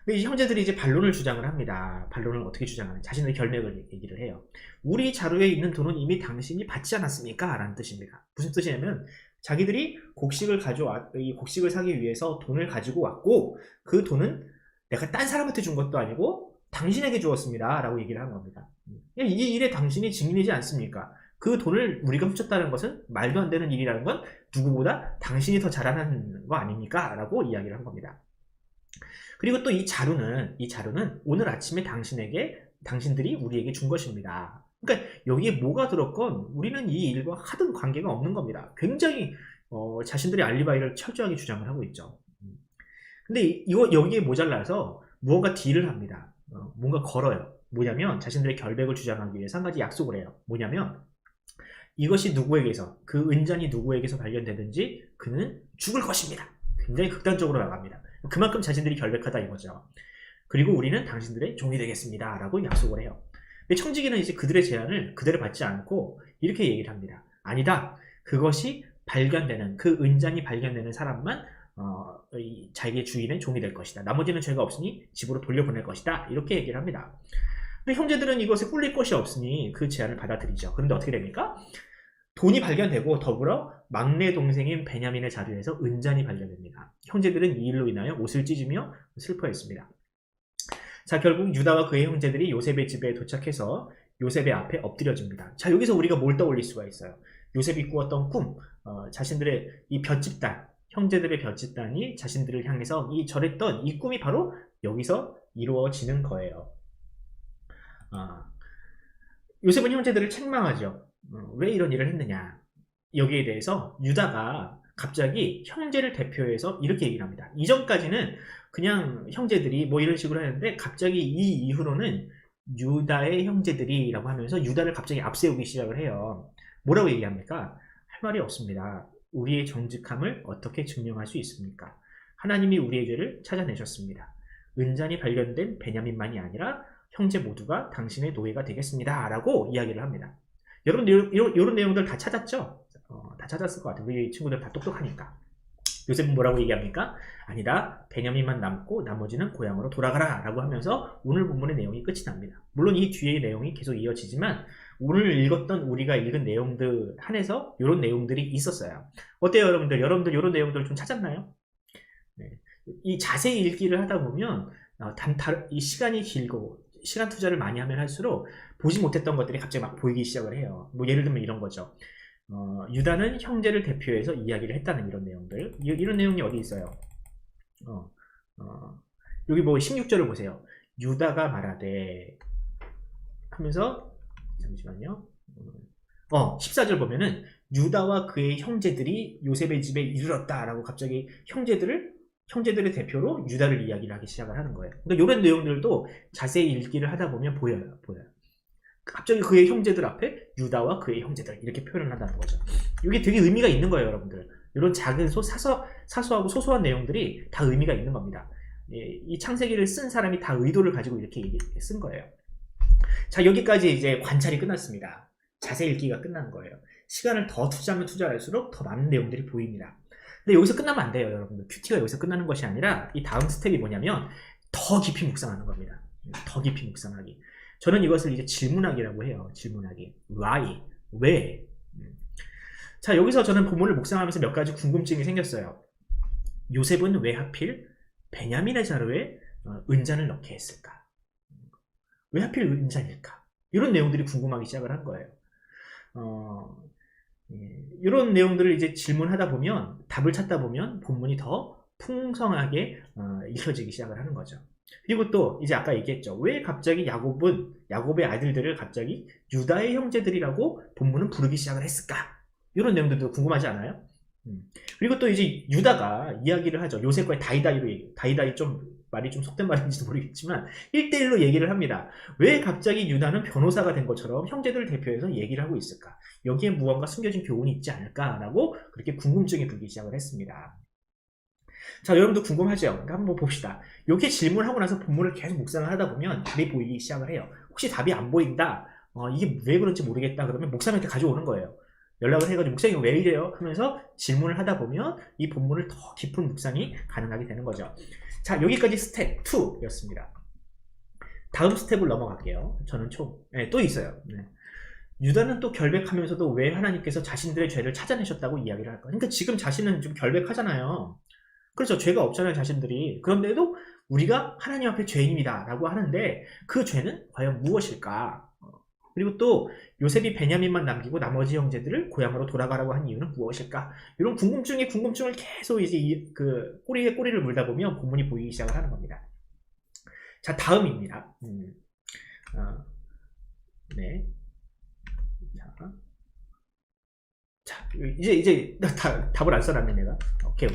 근데 이 형제들이 이제 반론을 주장을 합니다. 반론을 어떻게 주장하는? 자신의 결맥을 얘기를 해요. 우리 자루에 있는 돈은 이미 당신이 받지 않았습니까? 라는 뜻입니다. 무슨 뜻이냐면 자기들이 이 곡식을 사기 위해서 돈을 가지고 왔고 그 돈은 내가 딴 사람한테 준 것도 아니고 당신에게 주었습니다 라고 얘기를 하는 겁니다. 이 일에 당신이 증인이지 않습니까? 그 돈을 우리가 훔쳤다는 것은 말도 안 되는 일이라는 건 누구보다 당신이 더 잘하는 거 아닙니까? 라고 이야기를 한 겁니다. 그리고 또 이 자루는 오늘 아침에 당신들이 우리에게 준 것입니다. 그러니까 여기에 뭐가 들었건 우리는 이 일과 하등 관계가 없는 겁니다. 굉장히 자신들의 알리바이를 철저하게 주장을 하고 있죠. 근데 여기에 모자라서 무언가 딜을 합니다. 뭔가 걸어요. 뭐냐면 자신들의 결백을 주장하기 위해서 한 가지 약속을 해요. 뭐냐면 이것이 누구에게서, 그 은잔이 누구에게서 발견되든지 그는 죽을 것입니다. 굉장히 극단적으로 나갑니다. 그만큼 자신들이 결백하다 이거죠. 그리고 우리는 당신들의 종이 되겠습니다 라고 약속을 해요. 근데 청지기는 이제 그들의 제안을 그대로 받지 않고 이렇게 얘기를 합니다. 아니다. 그것이 발견되는, 그 은잔이 발견되는 사람만 자기의 주인의 종이 될 것이다. 나머지는 죄가 없으니 집으로 돌려보낼 것이다. 이렇게 얘기를 합니다. 근데 형제들은 이것에 꿀릴 것이 없으니 그 제안을 받아들이죠. 그런데 어떻게 됩니까? 돈이 발견되고 더불어 막내 동생인 베냐민의 자루에서 은잔이 발견됩니다. 형제들은 이 일로 인하여 옷을 찢으며 슬퍼했습니다. 자, 결국 유다와 그의 형제들이 요셉의 집에 도착해서 요셉의 앞에 엎드려집니다. 자, 여기서 우리가 뭘 떠올릴 수가 있어요? 요셉이 꾸었던 꿈, 자신들의 이 볏집단, 형제들의 볏집단이 자신들을 향해서 이 절했던 이 꿈이 바로 여기서 이루어지는 거예요. 요셉은 형제들을 책망하죠. 왜 이런 일을 했느냐. 여기에 대해서 유다가 갑자기 형제를 대표해서 이렇게 얘기를 합니다. 이전까지는 그냥 형제들이 뭐 이런 식으로 했는데 갑자기 이 이후로는 유다의 형제들이라고 하면서 유다를 갑자기 앞세우기 시작을 해요. 뭐라고 얘기합니까? 할 말이 없습니다. 우리의 정직함을 어떻게 증명할 수 있습니까? 하나님이 우리의 죄를 찾아내셨습니다. 은잔이 발견된 베냐민만이 아니라 형제 모두가 당신의 노예가 되겠습니다. 라고 이야기를 합니다. 여러분들 이런 내용들 다 찾았죠? 다 찾았을 것 같아요. 우리 친구들 다 똑똑하니까. 요셉은 뭐라고 얘기합니까? 아니다. 베냐민만 남고 나머지는 고향으로 돌아가라 라고 하면서 오늘 본문의 내용이 끝이 납니다. 물론 이 뒤의 내용이 계속 이어지지만 오늘 읽었던 우리가 읽은 내용들 한해서 이런 내용들이 있었어요. 어때요 여러분들? 여러분들 이런 내용들 좀 찾았나요? 네. 이 자세히 읽기를 하다 보면 이 시간이 길고 시간 투자를 많이 하면 할수록 보지 못했던 것들이 갑자기 막 보이기 시작을 해요. 뭐 예를 들면 이런 거죠. 유다는 형제를 대표해서 이야기를 했다는 이런 내용들. 이런 내용이 어디 있어요? 여기 뭐 16절을 보세요. 유다가 말하되 하면서 잠시만요. 14절 보면은 유다와 그의 형제들이 요셉의 집에 이르렀다라고 갑자기 형제들의 대표로 유다를 이야기를 하기 시작을 하는 거예요. 그러니까 이런 내용들도 자세히 읽기를 하다 보면 보여요. 갑자기 그의 형제들 앞에 유다와 그의 형제들 이렇게 표현을 한다는 거죠. 이게 되게 의미가 있는 거예요, 여러분들. 이런 작은 사소하고 소소한 내용들이 다 의미가 있는 겁니다. 이 창세기를 쓴 사람이 다 의도를 가지고 이렇게 쓴 거예요. 자, 여기까지 이제 관찰이 끝났습니다. 자세히 읽기가 끝난 거예요. 시간을 더 투자하면 투자할수록 더 많은 내용들이 보입니다. 근데 여기서 끝나면 안 돼요, 여러분들. 큐티가 여기서 끝나는 것이 아니라 이 다음 스텝이 뭐냐면 더 깊이 묵상하는 겁니다. 더 깊이 묵상하기. 저는 이것을 이제 질문하기라고 해요. 질문하기. Why? 왜? 자, 여기서 저는 본문을 묵상하면서 몇 가지 궁금증이 생겼어요. 요셉은 왜 하필 베냐민의 자루에 은잔을 넣게 했을까? 왜 하필 은잔일까? 이런 내용들이 궁금하기 시작을 한 거예요. 이런 내용들을 이제 질문하다 보면, 답을 찾다 보면 본문이 더 풍성하게 읽혀지기 시작을 하는 거죠. 그리고 또 이제 아까 얘기했죠. 왜 갑자기 야곱의 아들들을 갑자기 유다의 형제들이라고 본문은 부르기 시작을 했을까? 이런 내용들도 궁금하지 않아요? 그리고 또 이제 유다가 이야기를 하죠. 요셉과의 다이다이 좀 말이 좀 속된 말인지도 모르겠지만 1대1로 얘기를 합니다. 왜 갑자기 유다는 변호사가 된 것처럼 형제들을 대표해서 얘기를 하고 있을까? 여기에 무언가 숨겨진 교훈이 있지 않을까라고 그렇게 궁금증이 들기 시작을 했습니다. 자, 여러분도 궁금하죠? 그러니까 한번 봅시다. 이렇게 질문하고 나서 본문을 계속 묵상을 하다 보면 답이 보이기 시작을 해요. 혹시 답이 안 보인다? 이게 왜 그런지 모르겠다. 그러면 목사님한테 가져오는 거예요. 연락을 해가지고 목사님 왜 이래요? 하면서 질문을 하다 보면 이 본문을 더 깊은 묵상이 가능하게 되는 거죠. 자, 여기까지 스텝 2였습니다. 다음 스텝을 넘어갈게요. 저는 또 있어요. 네. 유다는 또 결백하면서도 왜 하나님께서 자신들의 죄를 찾아내셨다고 이야기를 할까? 그러니까 지금 자신은 좀 결백하잖아요. 그렇죠. 죄가 없잖아요, 자신들이. 그런데도 우리가 하나님 앞에 죄인입니다 라고 하는데 그 죄는 과연 무엇일까? 그리고 또 요셉이 베냐민만 남기고 나머지 형제들을 고향으로 돌아가라고 한 이유는 무엇일까? 이런 궁금증을 계속 이제 그 꼬리에 꼬리를 물다 보면 본문이 보이기 시작을 하는 겁니다. 자, 다음입니다. 네. 자, 이제 답을 안 써놨네, 내가. 오케이.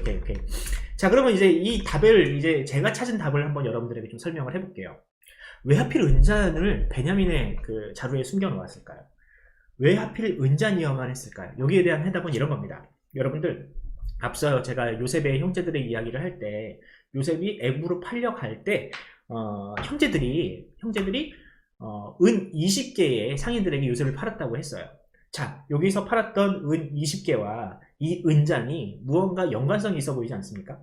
자, 그러면 이제 이 답을 이제 제가 찾은 답을 한번 여러분들에게 좀 설명을 해볼게요. 왜 하필 은잔을 베냐민의 그 자루에 숨겨 놓았을까요? 왜 하필 은잔이어만 했을까요? 여기에 대한 해답은 이런 겁니다. 여러분들, 앞서 제가 요셉의 형제들의 이야기를 할 때, 요셉이 애굽으로 팔려갈 때, 형제들이 은 20개의 상인들에게 요셉을 팔았다고 했어요. 자, 여기서 팔았던 은 20개와 이 은잔이 무언가 연관성이 있어 보이지 않습니까?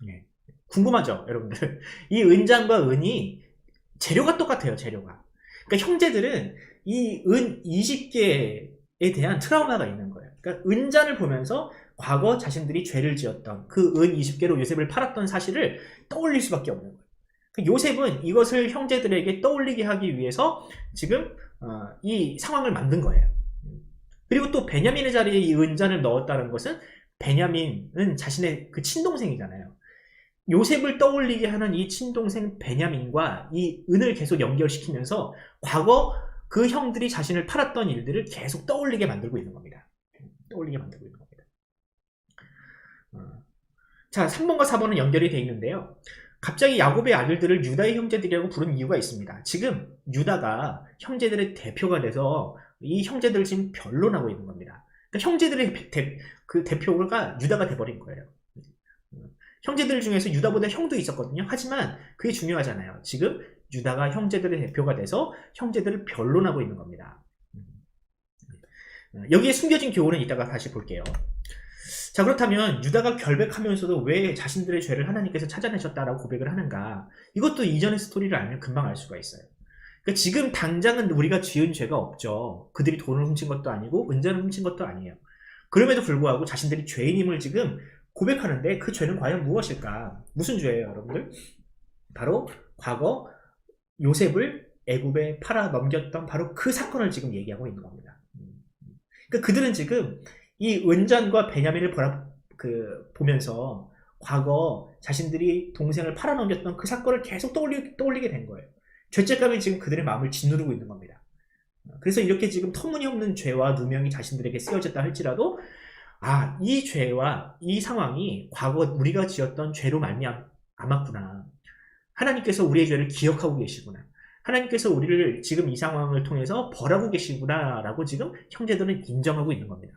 네. 궁금하죠, 여러분들? 이 은잔과 은이 재료가 똑같아요, 재료가. 그러니까 형제들은 이 은 20개 대한 트라우마가 있는 거예요. 그러니까 은잔을 보면서 과거 자신들이 죄를 지었던 그 은 20개로 요셉을 팔았던 사실을 떠올릴 수밖에 없는 거예요. 요셉은 이것을 형제들에게 떠올리게 하기 위해서 지금 이 상황을 만든 거예요. 그리고 또 베냐민의 자리에 이 은잔을 넣었다는 것은 베냐민은 자신의 그 친동생이잖아요. 요셉을 떠올리게 하는 이 친동생 베냐민과 이 은을 계속 연결시키면서 과거 그 형들이 자신을 팔았던 일들을 계속 떠올리게 만들고 있는 겁니다. 떠올리게 만들고 있는 겁니다. 자, 3번과 4번은 연결이 되어 있는데요. 갑자기 야곱의 아들들을 유다의 형제들이라고 부른 이유가 있습니다. 지금 유다가 형제들의 대표가 돼서 이 형제들을 지금 변론하고 있는 겁니다. 그러니까 형제들의 그 대표가 유다가 돼버린 거예요. 형제들 중에서 유다보다 형도 있었거든요. 하지만 그게 중요하잖아요. 지금 유다가 형제들의 대표가 돼서 형제들을 변론하고 있는 겁니다. 여기에 숨겨진 교훈은 이따가 다시 볼게요. 자, 그렇다면 유다가 결백하면서도 왜 자신들의 죄를 하나님께서 찾아내셨다라고 고백을 하는가? 이것도 이전의 스토리를 알면 금방 알 수가 있어요. 그러니까 지금 당장은 우리가 지은 죄가 없죠. 그들이 돈을 훔친 것도 아니고 은전을 훔친 것도 아니에요. 그럼에도 불구하고 자신들이 죄인임을 지금 고백하는데 그 죄는 과연 무엇일까? 무슨 죄예요, 여러분들? 바로 과거 요셉을 애굽에 팔아 넘겼던 바로 그 사건을 지금 얘기하고 있는 겁니다. 그러니까 그들은 지금 이 은잔과 베냐민을 보면서 과거 자신들이 동생을 팔아 넘겼던 그 사건을 계속 떠올리게 된 거예요. 죄책감이 지금 그들의 마음을 짓누르고 있는 겁니다. 그래서 이렇게 지금 터무니없는 죄와 누명이 자신들에게 쓰여졌다 할지라도 이 죄와 이 상황이 과거 우리가 지었던 죄로 말미암았구나. 하나님께서 우리의 죄를 기억하고 계시구나. 하나님께서 우리를 지금 이 상황을 통해서 벌하고 계시구나 라고 지금 형제들은 인정하고 있는 겁니다.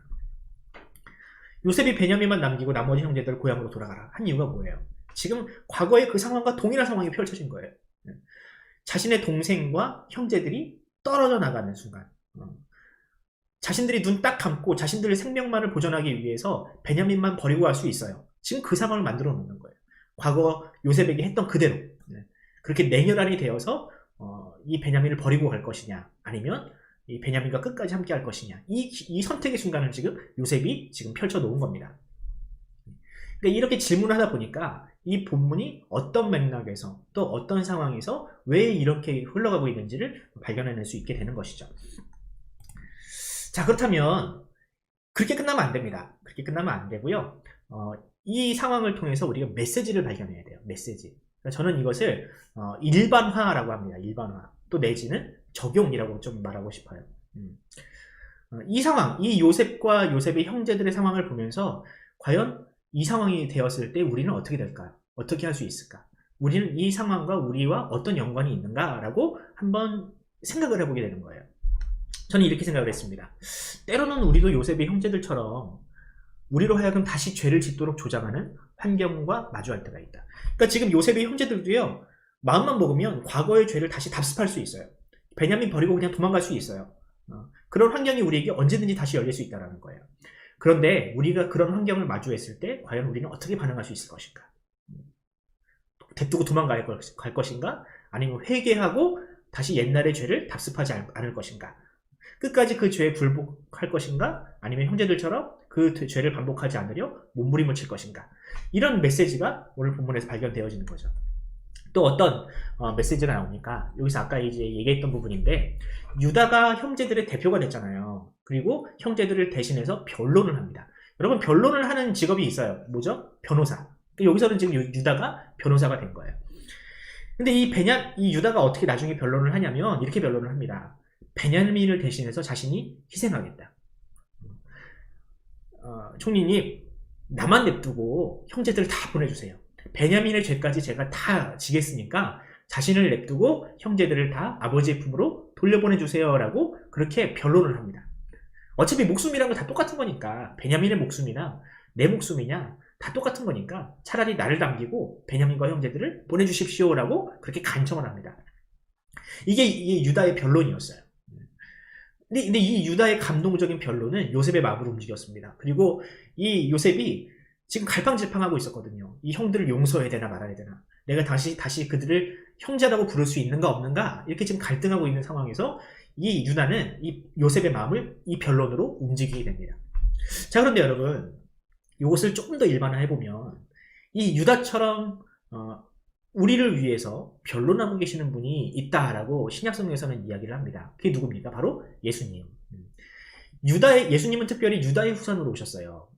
요셉이 베냐민만 남기고 나머지 형제들 고향으로 돌아가라 한 이유가 뭐예요? 지금 과거의 그 상황과 동일한 상황이 펼쳐진 거예요. 자신의 동생과 형제들이 떨어져 나가는 순간, 자신들이 눈 딱 감고 자신들의 생명만을 보존하기 위해서 베냐민만 버리고 갈 수 있어요. 지금 그 상황을 만들어 놓는 거예요. 과거 요셉에게 했던 그대로 그렇게 냉혈한이 되어서 이 베냐민을 버리고 갈 것이냐, 아니면 이 베냐민과 끝까지 함께 할 것이냐, 이 선택의 순간을 지금 요셉이 지금 펼쳐 놓은 겁니다. 그러니까 이렇게 질문을 하다 보니까 이 본문이 어떤 맥락에서 또 어떤 상황에서 왜 이렇게 흘러가고 있는지를 발견해낼 수 있게 되는 것이죠. 자, 그렇다면 그렇게 끝나면 안 됩니다. 그렇게 끝나면 안 되고요. 이 상황을 통해서 우리가 메시지를 발견해야 돼요. 메시지. 그러니까 저는 이것을 일반화라고 합니다. 일반화. 또 내지는 적용이라고 좀 말하고 싶어요. 이 상황, 이 요셉과 요셉의 형제들의 상황을 보면서 과연 이 상황이 되었을 때 우리는 어떻게 될까? 어떻게 할 수 있을까? 우리는 이 상황과 우리와 어떤 연관이 있는가라고 한번 생각을 해보게 되는 거예요. 저는 이렇게 생각을 했습니다. 때로는 우리도 요셉의 형제들처럼 우리로 하여금 다시 죄를 짓도록 조장하는 환경과 마주할 때가 있다. 그러니까 지금 요셉의 형제들도요, 마음만 먹으면 과거의 죄를 다시 답습할 수 있어요. 베냐민 버리고 그냥 도망갈 수 있어요. 그런 환경이 우리에게 언제든지 다시 열릴 수 있다는 거예요. 그런데 우리가 그런 환경을 마주했을 때 과연 우리는 어떻게 반응할 수 있을 것인가? 대두고 도망갈 것인가? 아니면 회개하고 다시 옛날의 죄를 답습하지 않을 것인가? 끝까지 그 죄에 굴복할 것인가? 아니면 형제들처럼 그 죄를 반복하지 않으려 몸부림을 칠 것인가? 이런 메시지가 오늘 본문에서 발견되어지는 거죠. 또 어떤 메시지가 나옵니까? 여기서 아까 이제 얘기했던 부분인데, 유다가 형제들의 대표가 됐잖아요. 그리고 형제들을 대신해서 변론을 합니다. 여러분, 변론을 하는 직업이 있어요. 뭐죠? 변호사. 여기서는 지금 유다가 변호사가 된 거예요. 근데 이 유다가 어떻게 나중에 변론을 하냐면 이렇게 변론을 합니다. 베냐민을 대신해서 자신이 희생하겠다. 총리님, 나만 냅두고 형제들을 다 보내주세요. 베냐민의 죄까지 제가 다 지겠으니까 자신을 냅두고 형제들을 다 아버지의 품으로 돌려보내주세요 라고 그렇게 변론을 합니다. 어차피 목숨이란 건 다 똑같은 거니까, 베냐민의 목숨이나 내 목숨이냐 다 똑같은 거니까 차라리 나를 남기고 베냐민과 형제들을 보내주십시오 라고 그렇게 간청을 합니다. 이게 유다의 변론이었어요. 근데 이 유다의 감동적인 변론은 요셉의 마음을 움직였습니다. 그리고 이 요셉이 지금 갈팡질팡하고 있었거든요. 이 형들을 용서해야 되나 말아야 되나, 내가 다시 그들을 형제라고 부를 수 있는가 없는가, 이렇게 지금 갈등하고 있는 상황에서 이 유다는 이 요셉의 마음을 이 변론으로 움직이게 됩니다. 자, 그런데 여러분, 이것을 조금 더 일반화해보면 이 유다처럼 우리를 위해서 변론하고 계시는 분이 있다라고 신약성경에서는 이야기를 합니다. 그게 누굽니까? 바로 예수님. 예수님은 특별히 유다의 후손으로 오셨어요.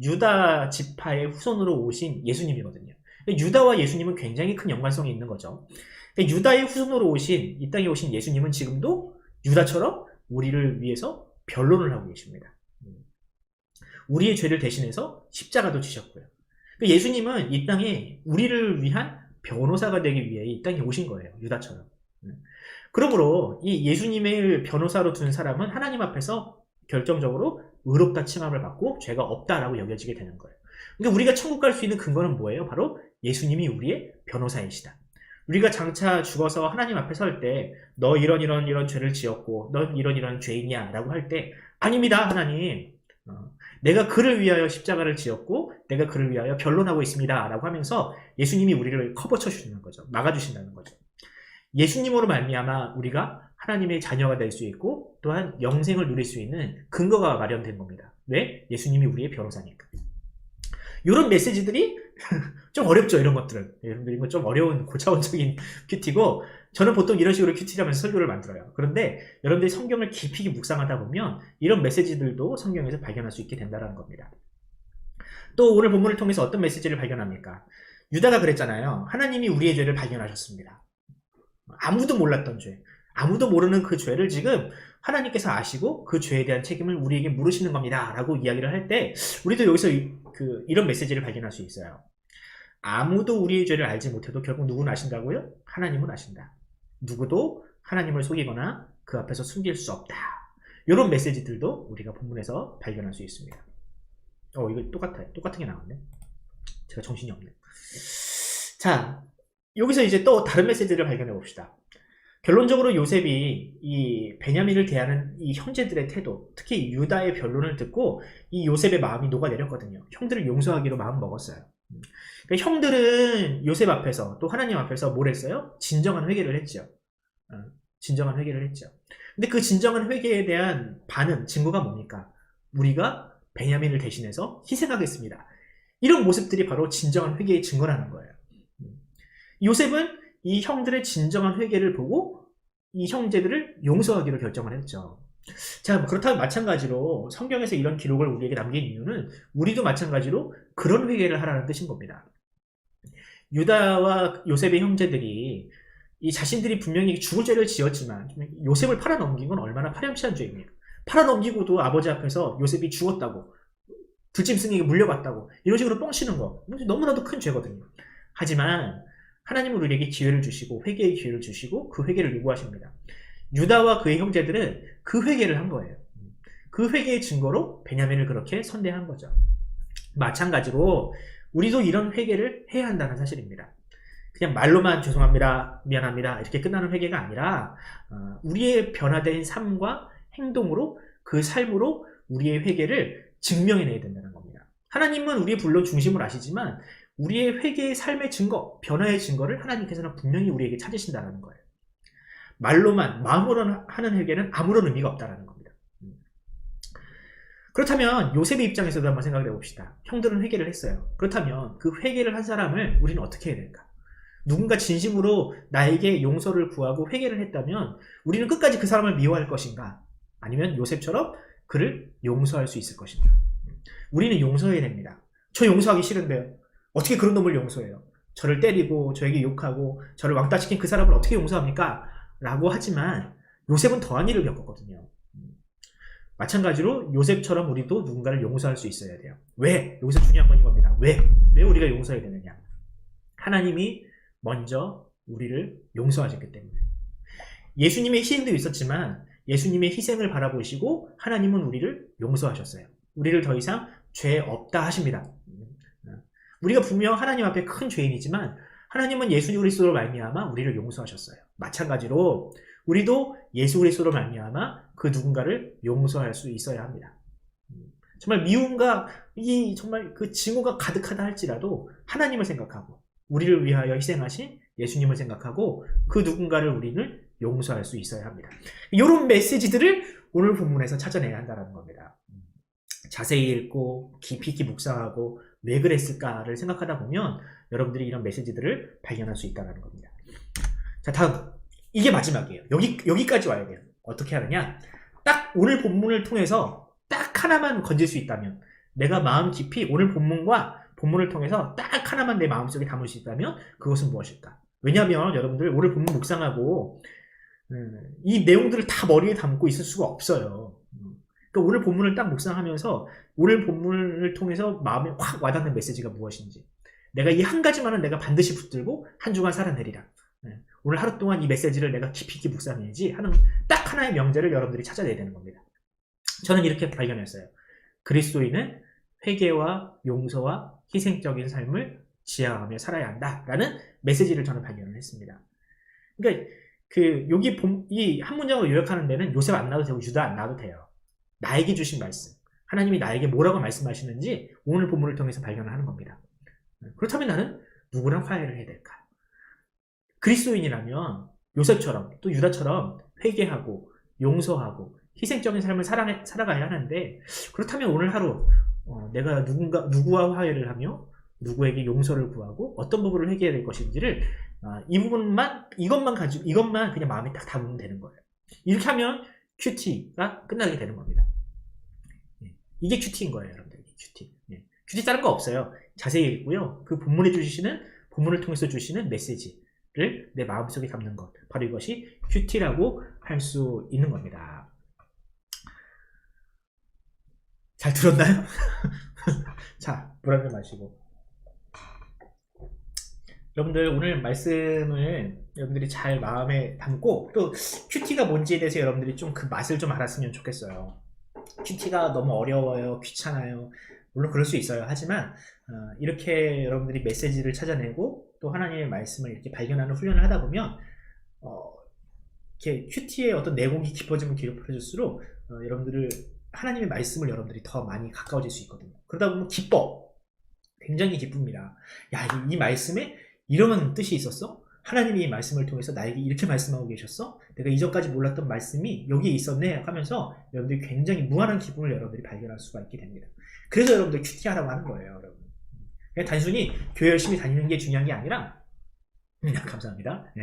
유다 지파의 후손으로 오신 예수님이거든요. 유다와 예수님은 굉장히 큰 연관성이 있는 거죠. 유다의 후손으로 오신, 이 땅에 오신 예수님은 지금도 유다처럼 우리를 위해서 변론을 하고 계십니다. 우리의 죄를 대신해서 십자가도 지셨고요. 예수님은 이 땅에 우리를 위한 변호사가 되기 위해 이 땅에 오신 거예요. 유다처럼. 그러므로 이 예수님을 변호사로 둔 사람은 하나님 앞에서 결정적으로 의롭다 칭함을 받고 죄가 없다라고 여겨지게 되는 거예요. 그러니까 우리가 천국 갈 수 있는 근거는 뭐예요? 바로 예수님이 우리의 변호사이시다. 우리가 장차 죽어서 하나님 앞에 설 때 너 이런 죄를 지었고 너 이런 죄인이야 라고 할 때 아닙니다 하나님, 내가 그를 위하여 십자가를 지었고 내가 그를 위하여 변론하고 있습니다 라고 하면서 예수님이 우리를 커버쳐 주시는 거죠. 막아주신다는 거죠. 예수님으로 말미암아 우리가 하나님의 자녀가 될 수 있고 또한 영생을 누릴 수 있는 근거가 마련된 겁니다. 왜? 예수님이 우리의 변호사니까. 이런 메시지들이 좀 어렵죠. 이런 것들은 여러분들 이건 좀 어려운 고차원적인 큐티고 저는 보통 이런 식으로 큐티를 하면서 설교를 만들어요. 그런데 여러분들이 성경을 깊이 묵상하다 보면 이런 메시지들도 성경에서 발견할 수 있게 된다는 겁니다. 또 오늘 본문을 통해서 어떤 메시지를 발견합니까? 유다가 그랬잖아요. 하나님이 우리의 죄를 발견하셨습니다. 아무도 몰랐던 죄, 아무도 모르는 그 죄를 지금 하나님께서 아시고 그 죄에 대한 책임을 우리에게 물으시는 겁니다 라고 이야기를 할 때 우리도 여기서 이런 메시지를 발견할 수 있어요. 아무도 우리의 죄를 알지 못해도 결국 누구는 아신다고요? 하나님은 아신다. 누구도 하나님을 속이거나 그 앞에서 숨길 수 없다. 이런 메시지들도 우리가 본문에서 발견할 수 있습니다. 이거 똑같아요. 똑같은 게 나왔네. 제가 정신이 없네. 자, 여기서 이제 또 다른 메시지를 발견해 봅시다. 결론적으로 요셉이 이 베냐민을 대하는 이 형제들의 태도, 특히 유다의 변론을 듣고 이 요셉의 마음이 녹아내렸거든요. 형들을 용서하기로 마음 먹었어요. 그러니까 형들은 요셉 앞에서 또 하나님 앞에서 뭘 했어요? 진정한 회개를 했죠. 진정한 회개를 했죠. 근데 그 진정한 회개에 대한 반응, 증거가 뭡니까? 우리가 베냐민을 대신해서 희생하겠습니다. 이런 모습들이 바로 진정한 회개의 증거라는 거예요. 요셉은 이 형들의 진정한 회개를 보고 이 형제들을 용서하기로 결정을 했죠. 자, 그렇다면 마찬가지로 성경에서 이런 기록을 우리에게 남긴 이유는 우리도 마찬가지로 그런 회개를 하라는 뜻인 겁니다. 유다와 요셉의 형제들이 이 자신들이 분명히 죽을 죄를 지었지만 요셉을 팔아넘긴 건 얼마나 파렴치한 죄입니까? 팔아넘기고도 아버지 앞에서 요셉이 죽었다고, 들짐승에게 물려봤다고 이런 식으로 뻥치는 거 너무나도 큰 죄거든요. 하지만 하나님은 우리에게 기회를 주시고 회개의 기회를 주시고 그 회개를 요구하십니다. 유다와 그의 형제들은 그 회개를 한 거예요. 그 회개의 증거로 베냐민을 그렇게 선대한 거죠. 마찬가지로 우리도 이런 회개를 해야 한다는 사실입니다. 그냥 말로만 죄송합니다, 미안합니다 이렇게 끝나는 회개가 아니라 우리의 변화된 삶과 행동으로 그 삶으로 우리의 회개를 증명해내야 된다는 겁니다. 하나님은 우리의 물론 중심을 아시지만 우리의 회개의 삶의 증거, 변화의 증거를 하나님께서는 분명히 우리에게 찾으신다는 거예요. 말로만, 마음으로 하는 회개는 아무런 의미가 없다는 겁니다. 그렇다면 요셉의 입장에서도 한번 생각을 해봅시다. 형들은 회개를 했어요. 그렇다면 그 회개를 한 사람을 우리는 어떻게 해야 될까? 누군가 진심으로 나에게 용서를 구하고 회개를 했다면 우리는 끝까지 그 사람을 미워할 것인가? 아니면 요셉처럼 그를 용서할 수 있을 것인가? 우리는 용서해야 됩니다. 저 용서하기 싫은데요. 어떻게 그런 놈을 용서해요? 저를 때리고 저에게 욕하고 저를 왕따시킨 그 사람을 어떻게 용서합니까? 라고 하지만 요셉은 더한 일을 겪었거든요. 마찬가지로 요셉처럼 우리도 누군가를 용서할 수 있어야 돼요. 왜? 여기서 중요한 건 이겁니다. 왜 우리가 용서해야 되느냐? 하나님이 먼저 우리를 용서하셨기 때문에. 예수님의 희생도 있었지만 예수님의 희생을 바라보시고 하나님은 우리를 용서하셨어요. 우리를 더 이상 죄 없다 하십니다. 우리가 분명 하나님 앞에 큰 죄인이지만 하나님은 예수 그리스도로 말미암아 우리를 용서하셨어요. 마찬가지로 우리도 예수 그리스도로 말미암아 그 누군가를 용서할 수 있어야 합니다. 정말 미움과 정말 그 증오가 가득하다 할지라도 하나님을 생각하고 우리를 위하여 희생하신 예수님을 생각하고 그 누군가를 우리는 용서할 수 있어야 합니다. 이런 메시지들을 오늘 본문에서 찾아내야 한다는 겁니다. 자세히 읽고 깊이 있게 묵상하고 왜 그랬을까를 생각하다 보면 여러분들이 이런 메시지들을 발견할 수 있다는 겁니다. 자, 다음. 이게 마지막이에요. 여기까지 와야 돼요. 어떻게 하느냐? 딱 오늘 본문을 통해서 딱 하나만 건질 수 있다면, 내가 마음 깊이 오늘 본문을 통해서 딱 하나만 내 마음속에 담을 수 있다면 그것은 무엇일까? 왜냐하면 여러분들 오늘 본문 묵상하고 이 내용들을 다 머리에 담고 있을 수가 없어요. 그러니까 오늘 본문을 딱 묵상하면서 오늘 본문을 통해서 마음에 확 와닿는 메시지가 무엇인지, 내가 이 한 가지만은 내가 반드시 붙들고 한 주간 살아내리라. 오늘 하루 동안 이 메시지를 내가 깊이 있게 묵상해야지 하는 딱 하나의 명제를 여러분들이 찾아내야 되는 겁니다. 저는 이렇게 발견했어요. 그리스도인은 회개와 용서와 희생적인 삶을 지향하며 살아야 한다라는 메시지를 저는 발견을 했습니다. 그러니까 여기 이 한 문장을 요약하는 데는 요셉 안 나와도 되고 유다 안 나와도 돼요. 나에게 주신 말씀, 하나님이 나에게 뭐라고 말씀하시는지 오늘 본문을 통해서 발견을 하는 겁니다. 그렇다면 나는 누구랑 화해를 해야 될까? 그리스도인이라면 요셉처럼 또 유다처럼 회개하고 용서하고 희생적인 삶을 살아가야 하는데, 그렇다면 오늘 하루 내가 누구와 화해를 하며 누구에게 용서를 구하고 어떤 부분을 회개해야 될 것인지를 이것만 그냥 마음에 딱 담으면 되는 거예요. 이렇게 하면 큐티가 끝나게 되는 겁니다. 이게 큐티인 거예요, 여러분들. 큐티. 큐티 다른 거 없어요. 자세히 읽고요. 그 본문을 통해서 주시는 메시지를 내 마음속에 담는 것. 바로 이것이 큐티라고 할 수 있는 겁니다. 잘 들었나요? 자, 물 한 잔 마시고. 여러분들 오늘 말씀을 여러분들이 잘 마음에 담고, 또 큐티가 뭔지에 대해서 여러분들이 좀 그 맛을 좀 알았으면 좋겠어요. 큐티가 너무 어려워요, 귀찮아요, 물론 그럴 수 있어요. 하지만 이렇게 여러분들이 메시지를 찾아내고 또 하나님의 말씀을 이렇게 발견하는 훈련을 하다 보면 이렇게 큐티의 어떤 내공이 깊어지면 깊어질수록 여러분들을 하나님의 말씀을 여러분들이 더 많이 가까워질 수 있거든요. 그러다 보면 굉장히 기쁩니다. 야, 이 말씀에 이런 뜻이 있었어? 하나님이 이 말씀을 통해서 나에게 이렇게 말씀하고 계셨어? 내가 이전까지 몰랐던 말씀이 여기에 있었네 하면서 여러분들이 굉장히 무한한 기쁨을 여러분들이 발견할 수가 있게 됩니다. 그래서 여러분들 큐티하라고 하는 거예요, 여러분. 그냥 단순히 교회 열심히 다니는 게 중요한 게 아니라 감사합니다.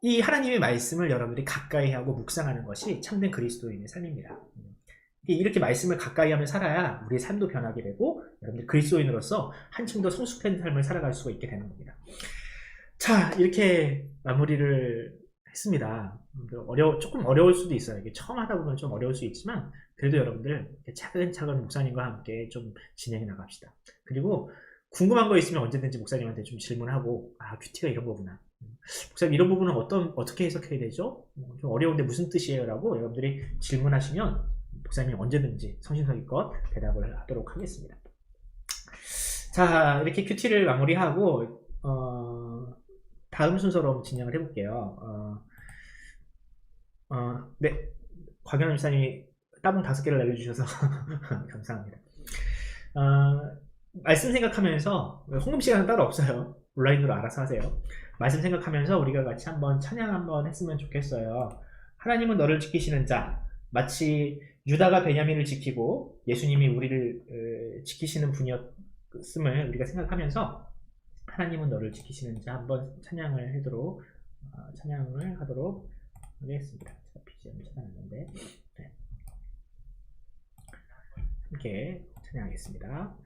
이 하나님의 말씀을 여러분들이 가까이 하고 묵상하는 것이 참된 그리스도인의 삶입니다. 이렇게 말씀을 가까이 하며 살아야 우리의 삶도 변하게 되고 여러분들 그리스도인으로서 한층 더 성숙된 삶을 살아갈 수가 있게 되는 겁니다. 자, 이렇게 마무리를 했습니다. 조금 어려울 수도 있어요. 이게 처음 하다 보면 좀 어려울 수 있지만 그래도 여러분들 차근차근 목사님과 함께 좀 진행해 나갑시다. 그리고 궁금한 거 있으면 언제든지 목사님한테 좀 질문하고, 큐티가 이런 거구나, 목사님 이런 부분은 어떻게 해석해야 되죠? 좀 어려운데 무슨 뜻이에요? 라고 여러분들이 질문하시면 목사님이 언제든지 성심성의껏 대답을 하도록 하겠습니다. 자, 이렇게 큐티를 마무리하고 다음 순서로 진행을 해볼게요. 네, 곽연아 목사님이 따봉 5개를 날려주셔서 감사합니다. 말씀 생각하면서, 홍금 시간은 따로 없어요. 온라인으로 알아서 하세요. 말씀 생각하면서 우리가 같이 한번 찬양 한번 했으면 좋겠어요. 하나님은 너를 지키시는 자, 마치 유다가 베냐민을 지키고 예수님이 우리를 지키시는 분이었음을 우리가 생각하면서 하나님은 너를 지키시는 자 한번 찬양을 하도록 하겠습니다. 제가 BGM을 찾아놨는데, 네. 함께 찬양하겠습니다.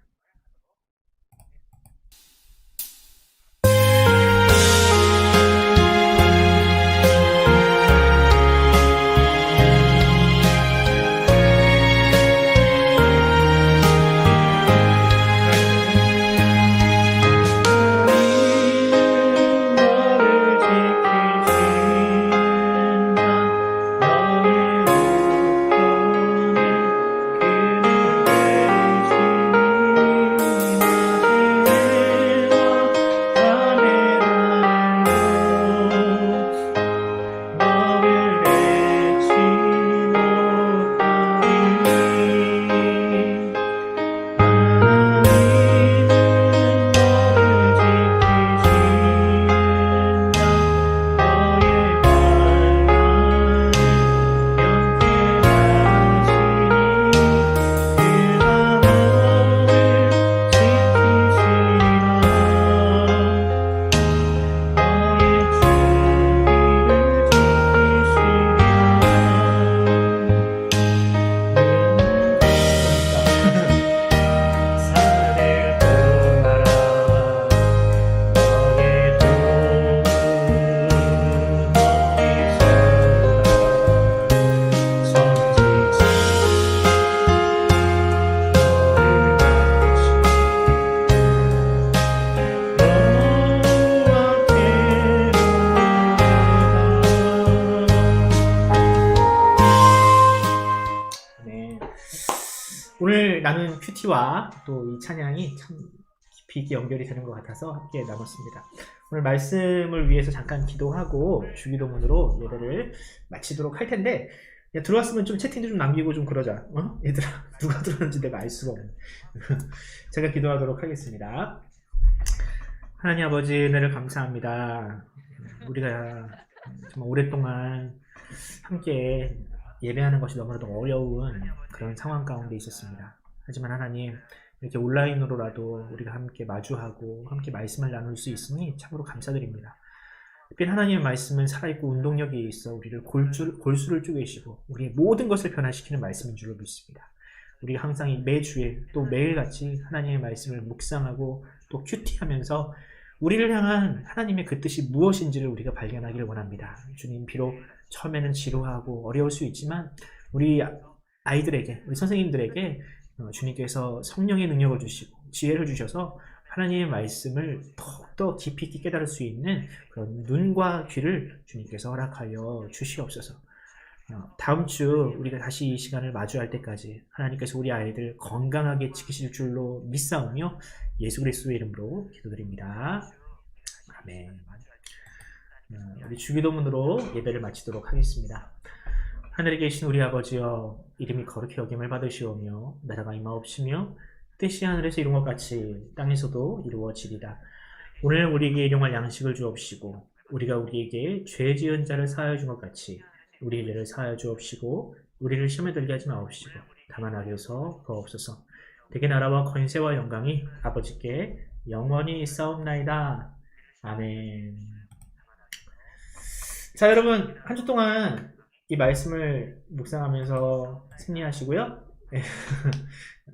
오늘 나눈 큐티와 또 이 찬양이 참 깊이 있게 연결이 되는 것 같아서 함께 나눴습니다. 오늘 말씀을 위해서 잠깐 기도하고 주기도문으로 예배를 마치도록 할 텐데, 야, 들어왔으면 좀 채팅도 좀 남기고 좀 그러자. 어? 얘들아, 누가 들어왔는지 내가 알 수가 없네. 제가 기도하도록 하겠습니다. 하나님 아버지, 은혜를 감사합니다. 우리가 정말 오랫동안 함께 예배하는 것이 너무나도 어려운 그런 상황 가운데 있었습니다. 하지만 하나님, 이렇게 온라인으로라도 우리가 함께 마주하고 함께 말씀을 나눌 수 있으니 참으로 감사드립니다. 특별히 하나님의 말씀은 살아있고 운동력이 있어 우리를 골수를 쪼개시고 우리의 모든 것을 변화시키는 말씀인 줄로 믿습니다. 우리가 항상 이 매주에 또 매일같이 하나님의 말씀을 묵상하고 또 큐티하면서 우리를 향한 하나님의 그 뜻이 무엇인지를 우리가 발견하기를 원합니다. 주님, 비록 처음에는 지루하고 어려울 수 있지만 우리 아이들에게, 우리 선생님들에게 주님께서 성령의 능력을 주시고 지혜를 주셔서 하나님의 말씀을 더욱더 깊이 있게 깨달을 수 있는 그런 눈과 귀를 주님께서 허락하여 주시옵소서. 다음 주 우리가 다시 이 시간을 마주할 때까지 하나님께서 우리 아이들 건강하게 지키실 줄로 믿사오며 예수 그리스도의 이름으로 기도드립니다. 아멘. 우리 주기도문으로 예배를 마치도록 하겠습니다. 하늘에 계신 우리 아버지여, 이름이 거룩히 여김을 받으시오며 나라가 임하옵시며 뜻이 하늘에서 이룬 것 같이 땅에서도 이루어지리라. 오늘 우리에게 일용할 양식을 주옵시고 우리가 우리에게 죄 지은 자를 사하여 준 것 같이 우리 죄를 사하여 주옵시고 우리를 시험에 들게 하지 마옵시고 다만 악에서 구하옵소서. 대개 나라와 권세와 영광이 아버지께 영원히 있사옵나이다. 아멘. 자, 여러분, 한 주 동안 이 말씀을 묵상하면서 승리하시고요.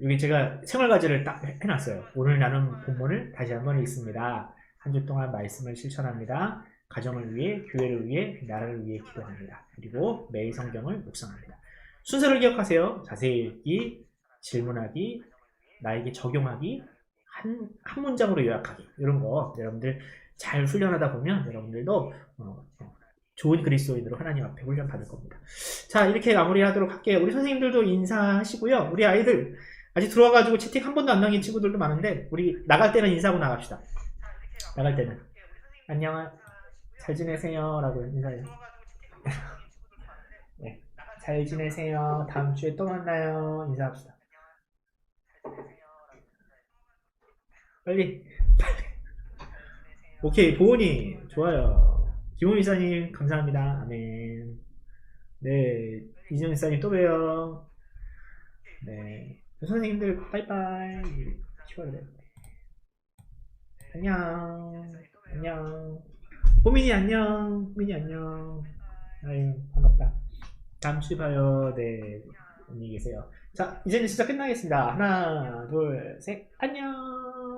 여기 제가 생활과제를 딱 해놨어요. 오늘 나눈 본문을 다시 한번 읽습니다. 한 주 동안 말씀을 실천합니다. 가정을 위해, 교회를 위해, 나라를 위해 기도합니다. 그리고 매일 성경을 묵상합니다. 순서를 기억하세요. 자세히 읽기, 질문하기, 나에게 적용하기, 한 문장으로 요약하기, 이런 거 여러분들 잘 훈련하다 보면 여러분들도 좋은 그리스도인으로 하나님 앞에 훈련 받을 겁니다. 자, 이렇게 마무리하도록 할게요. 우리 선생님들도 인사하시고요. 우리 아이들 아직 들어와가지고 채팅 한 번도 안 남긴 친구들도 많은데 우리 나갈 때는 인사하고 나갑시다. 나갈 때는 안녕, 잘 지내세요 라고 인사해요. 네, 잘 지내세요. 다음 주에 또 만나요. 인사합시다. 빨리. 오케이, 보은이 좋아요. 김호 이사님 감사합니다. 아멘. 네, 이진영 이사님 또 봬요. 네, 선생님들 빠이빠이. 치워야 돼. 안녕. 안녕. 호민이 안녕. 호민이 안녕. 아유, 반갑다. 다음 주에 봐요. 네, 안녕히 계세요. 자, 이제는 진짜 끝나겠습니다. 하나, 둘, 셋. 안녕.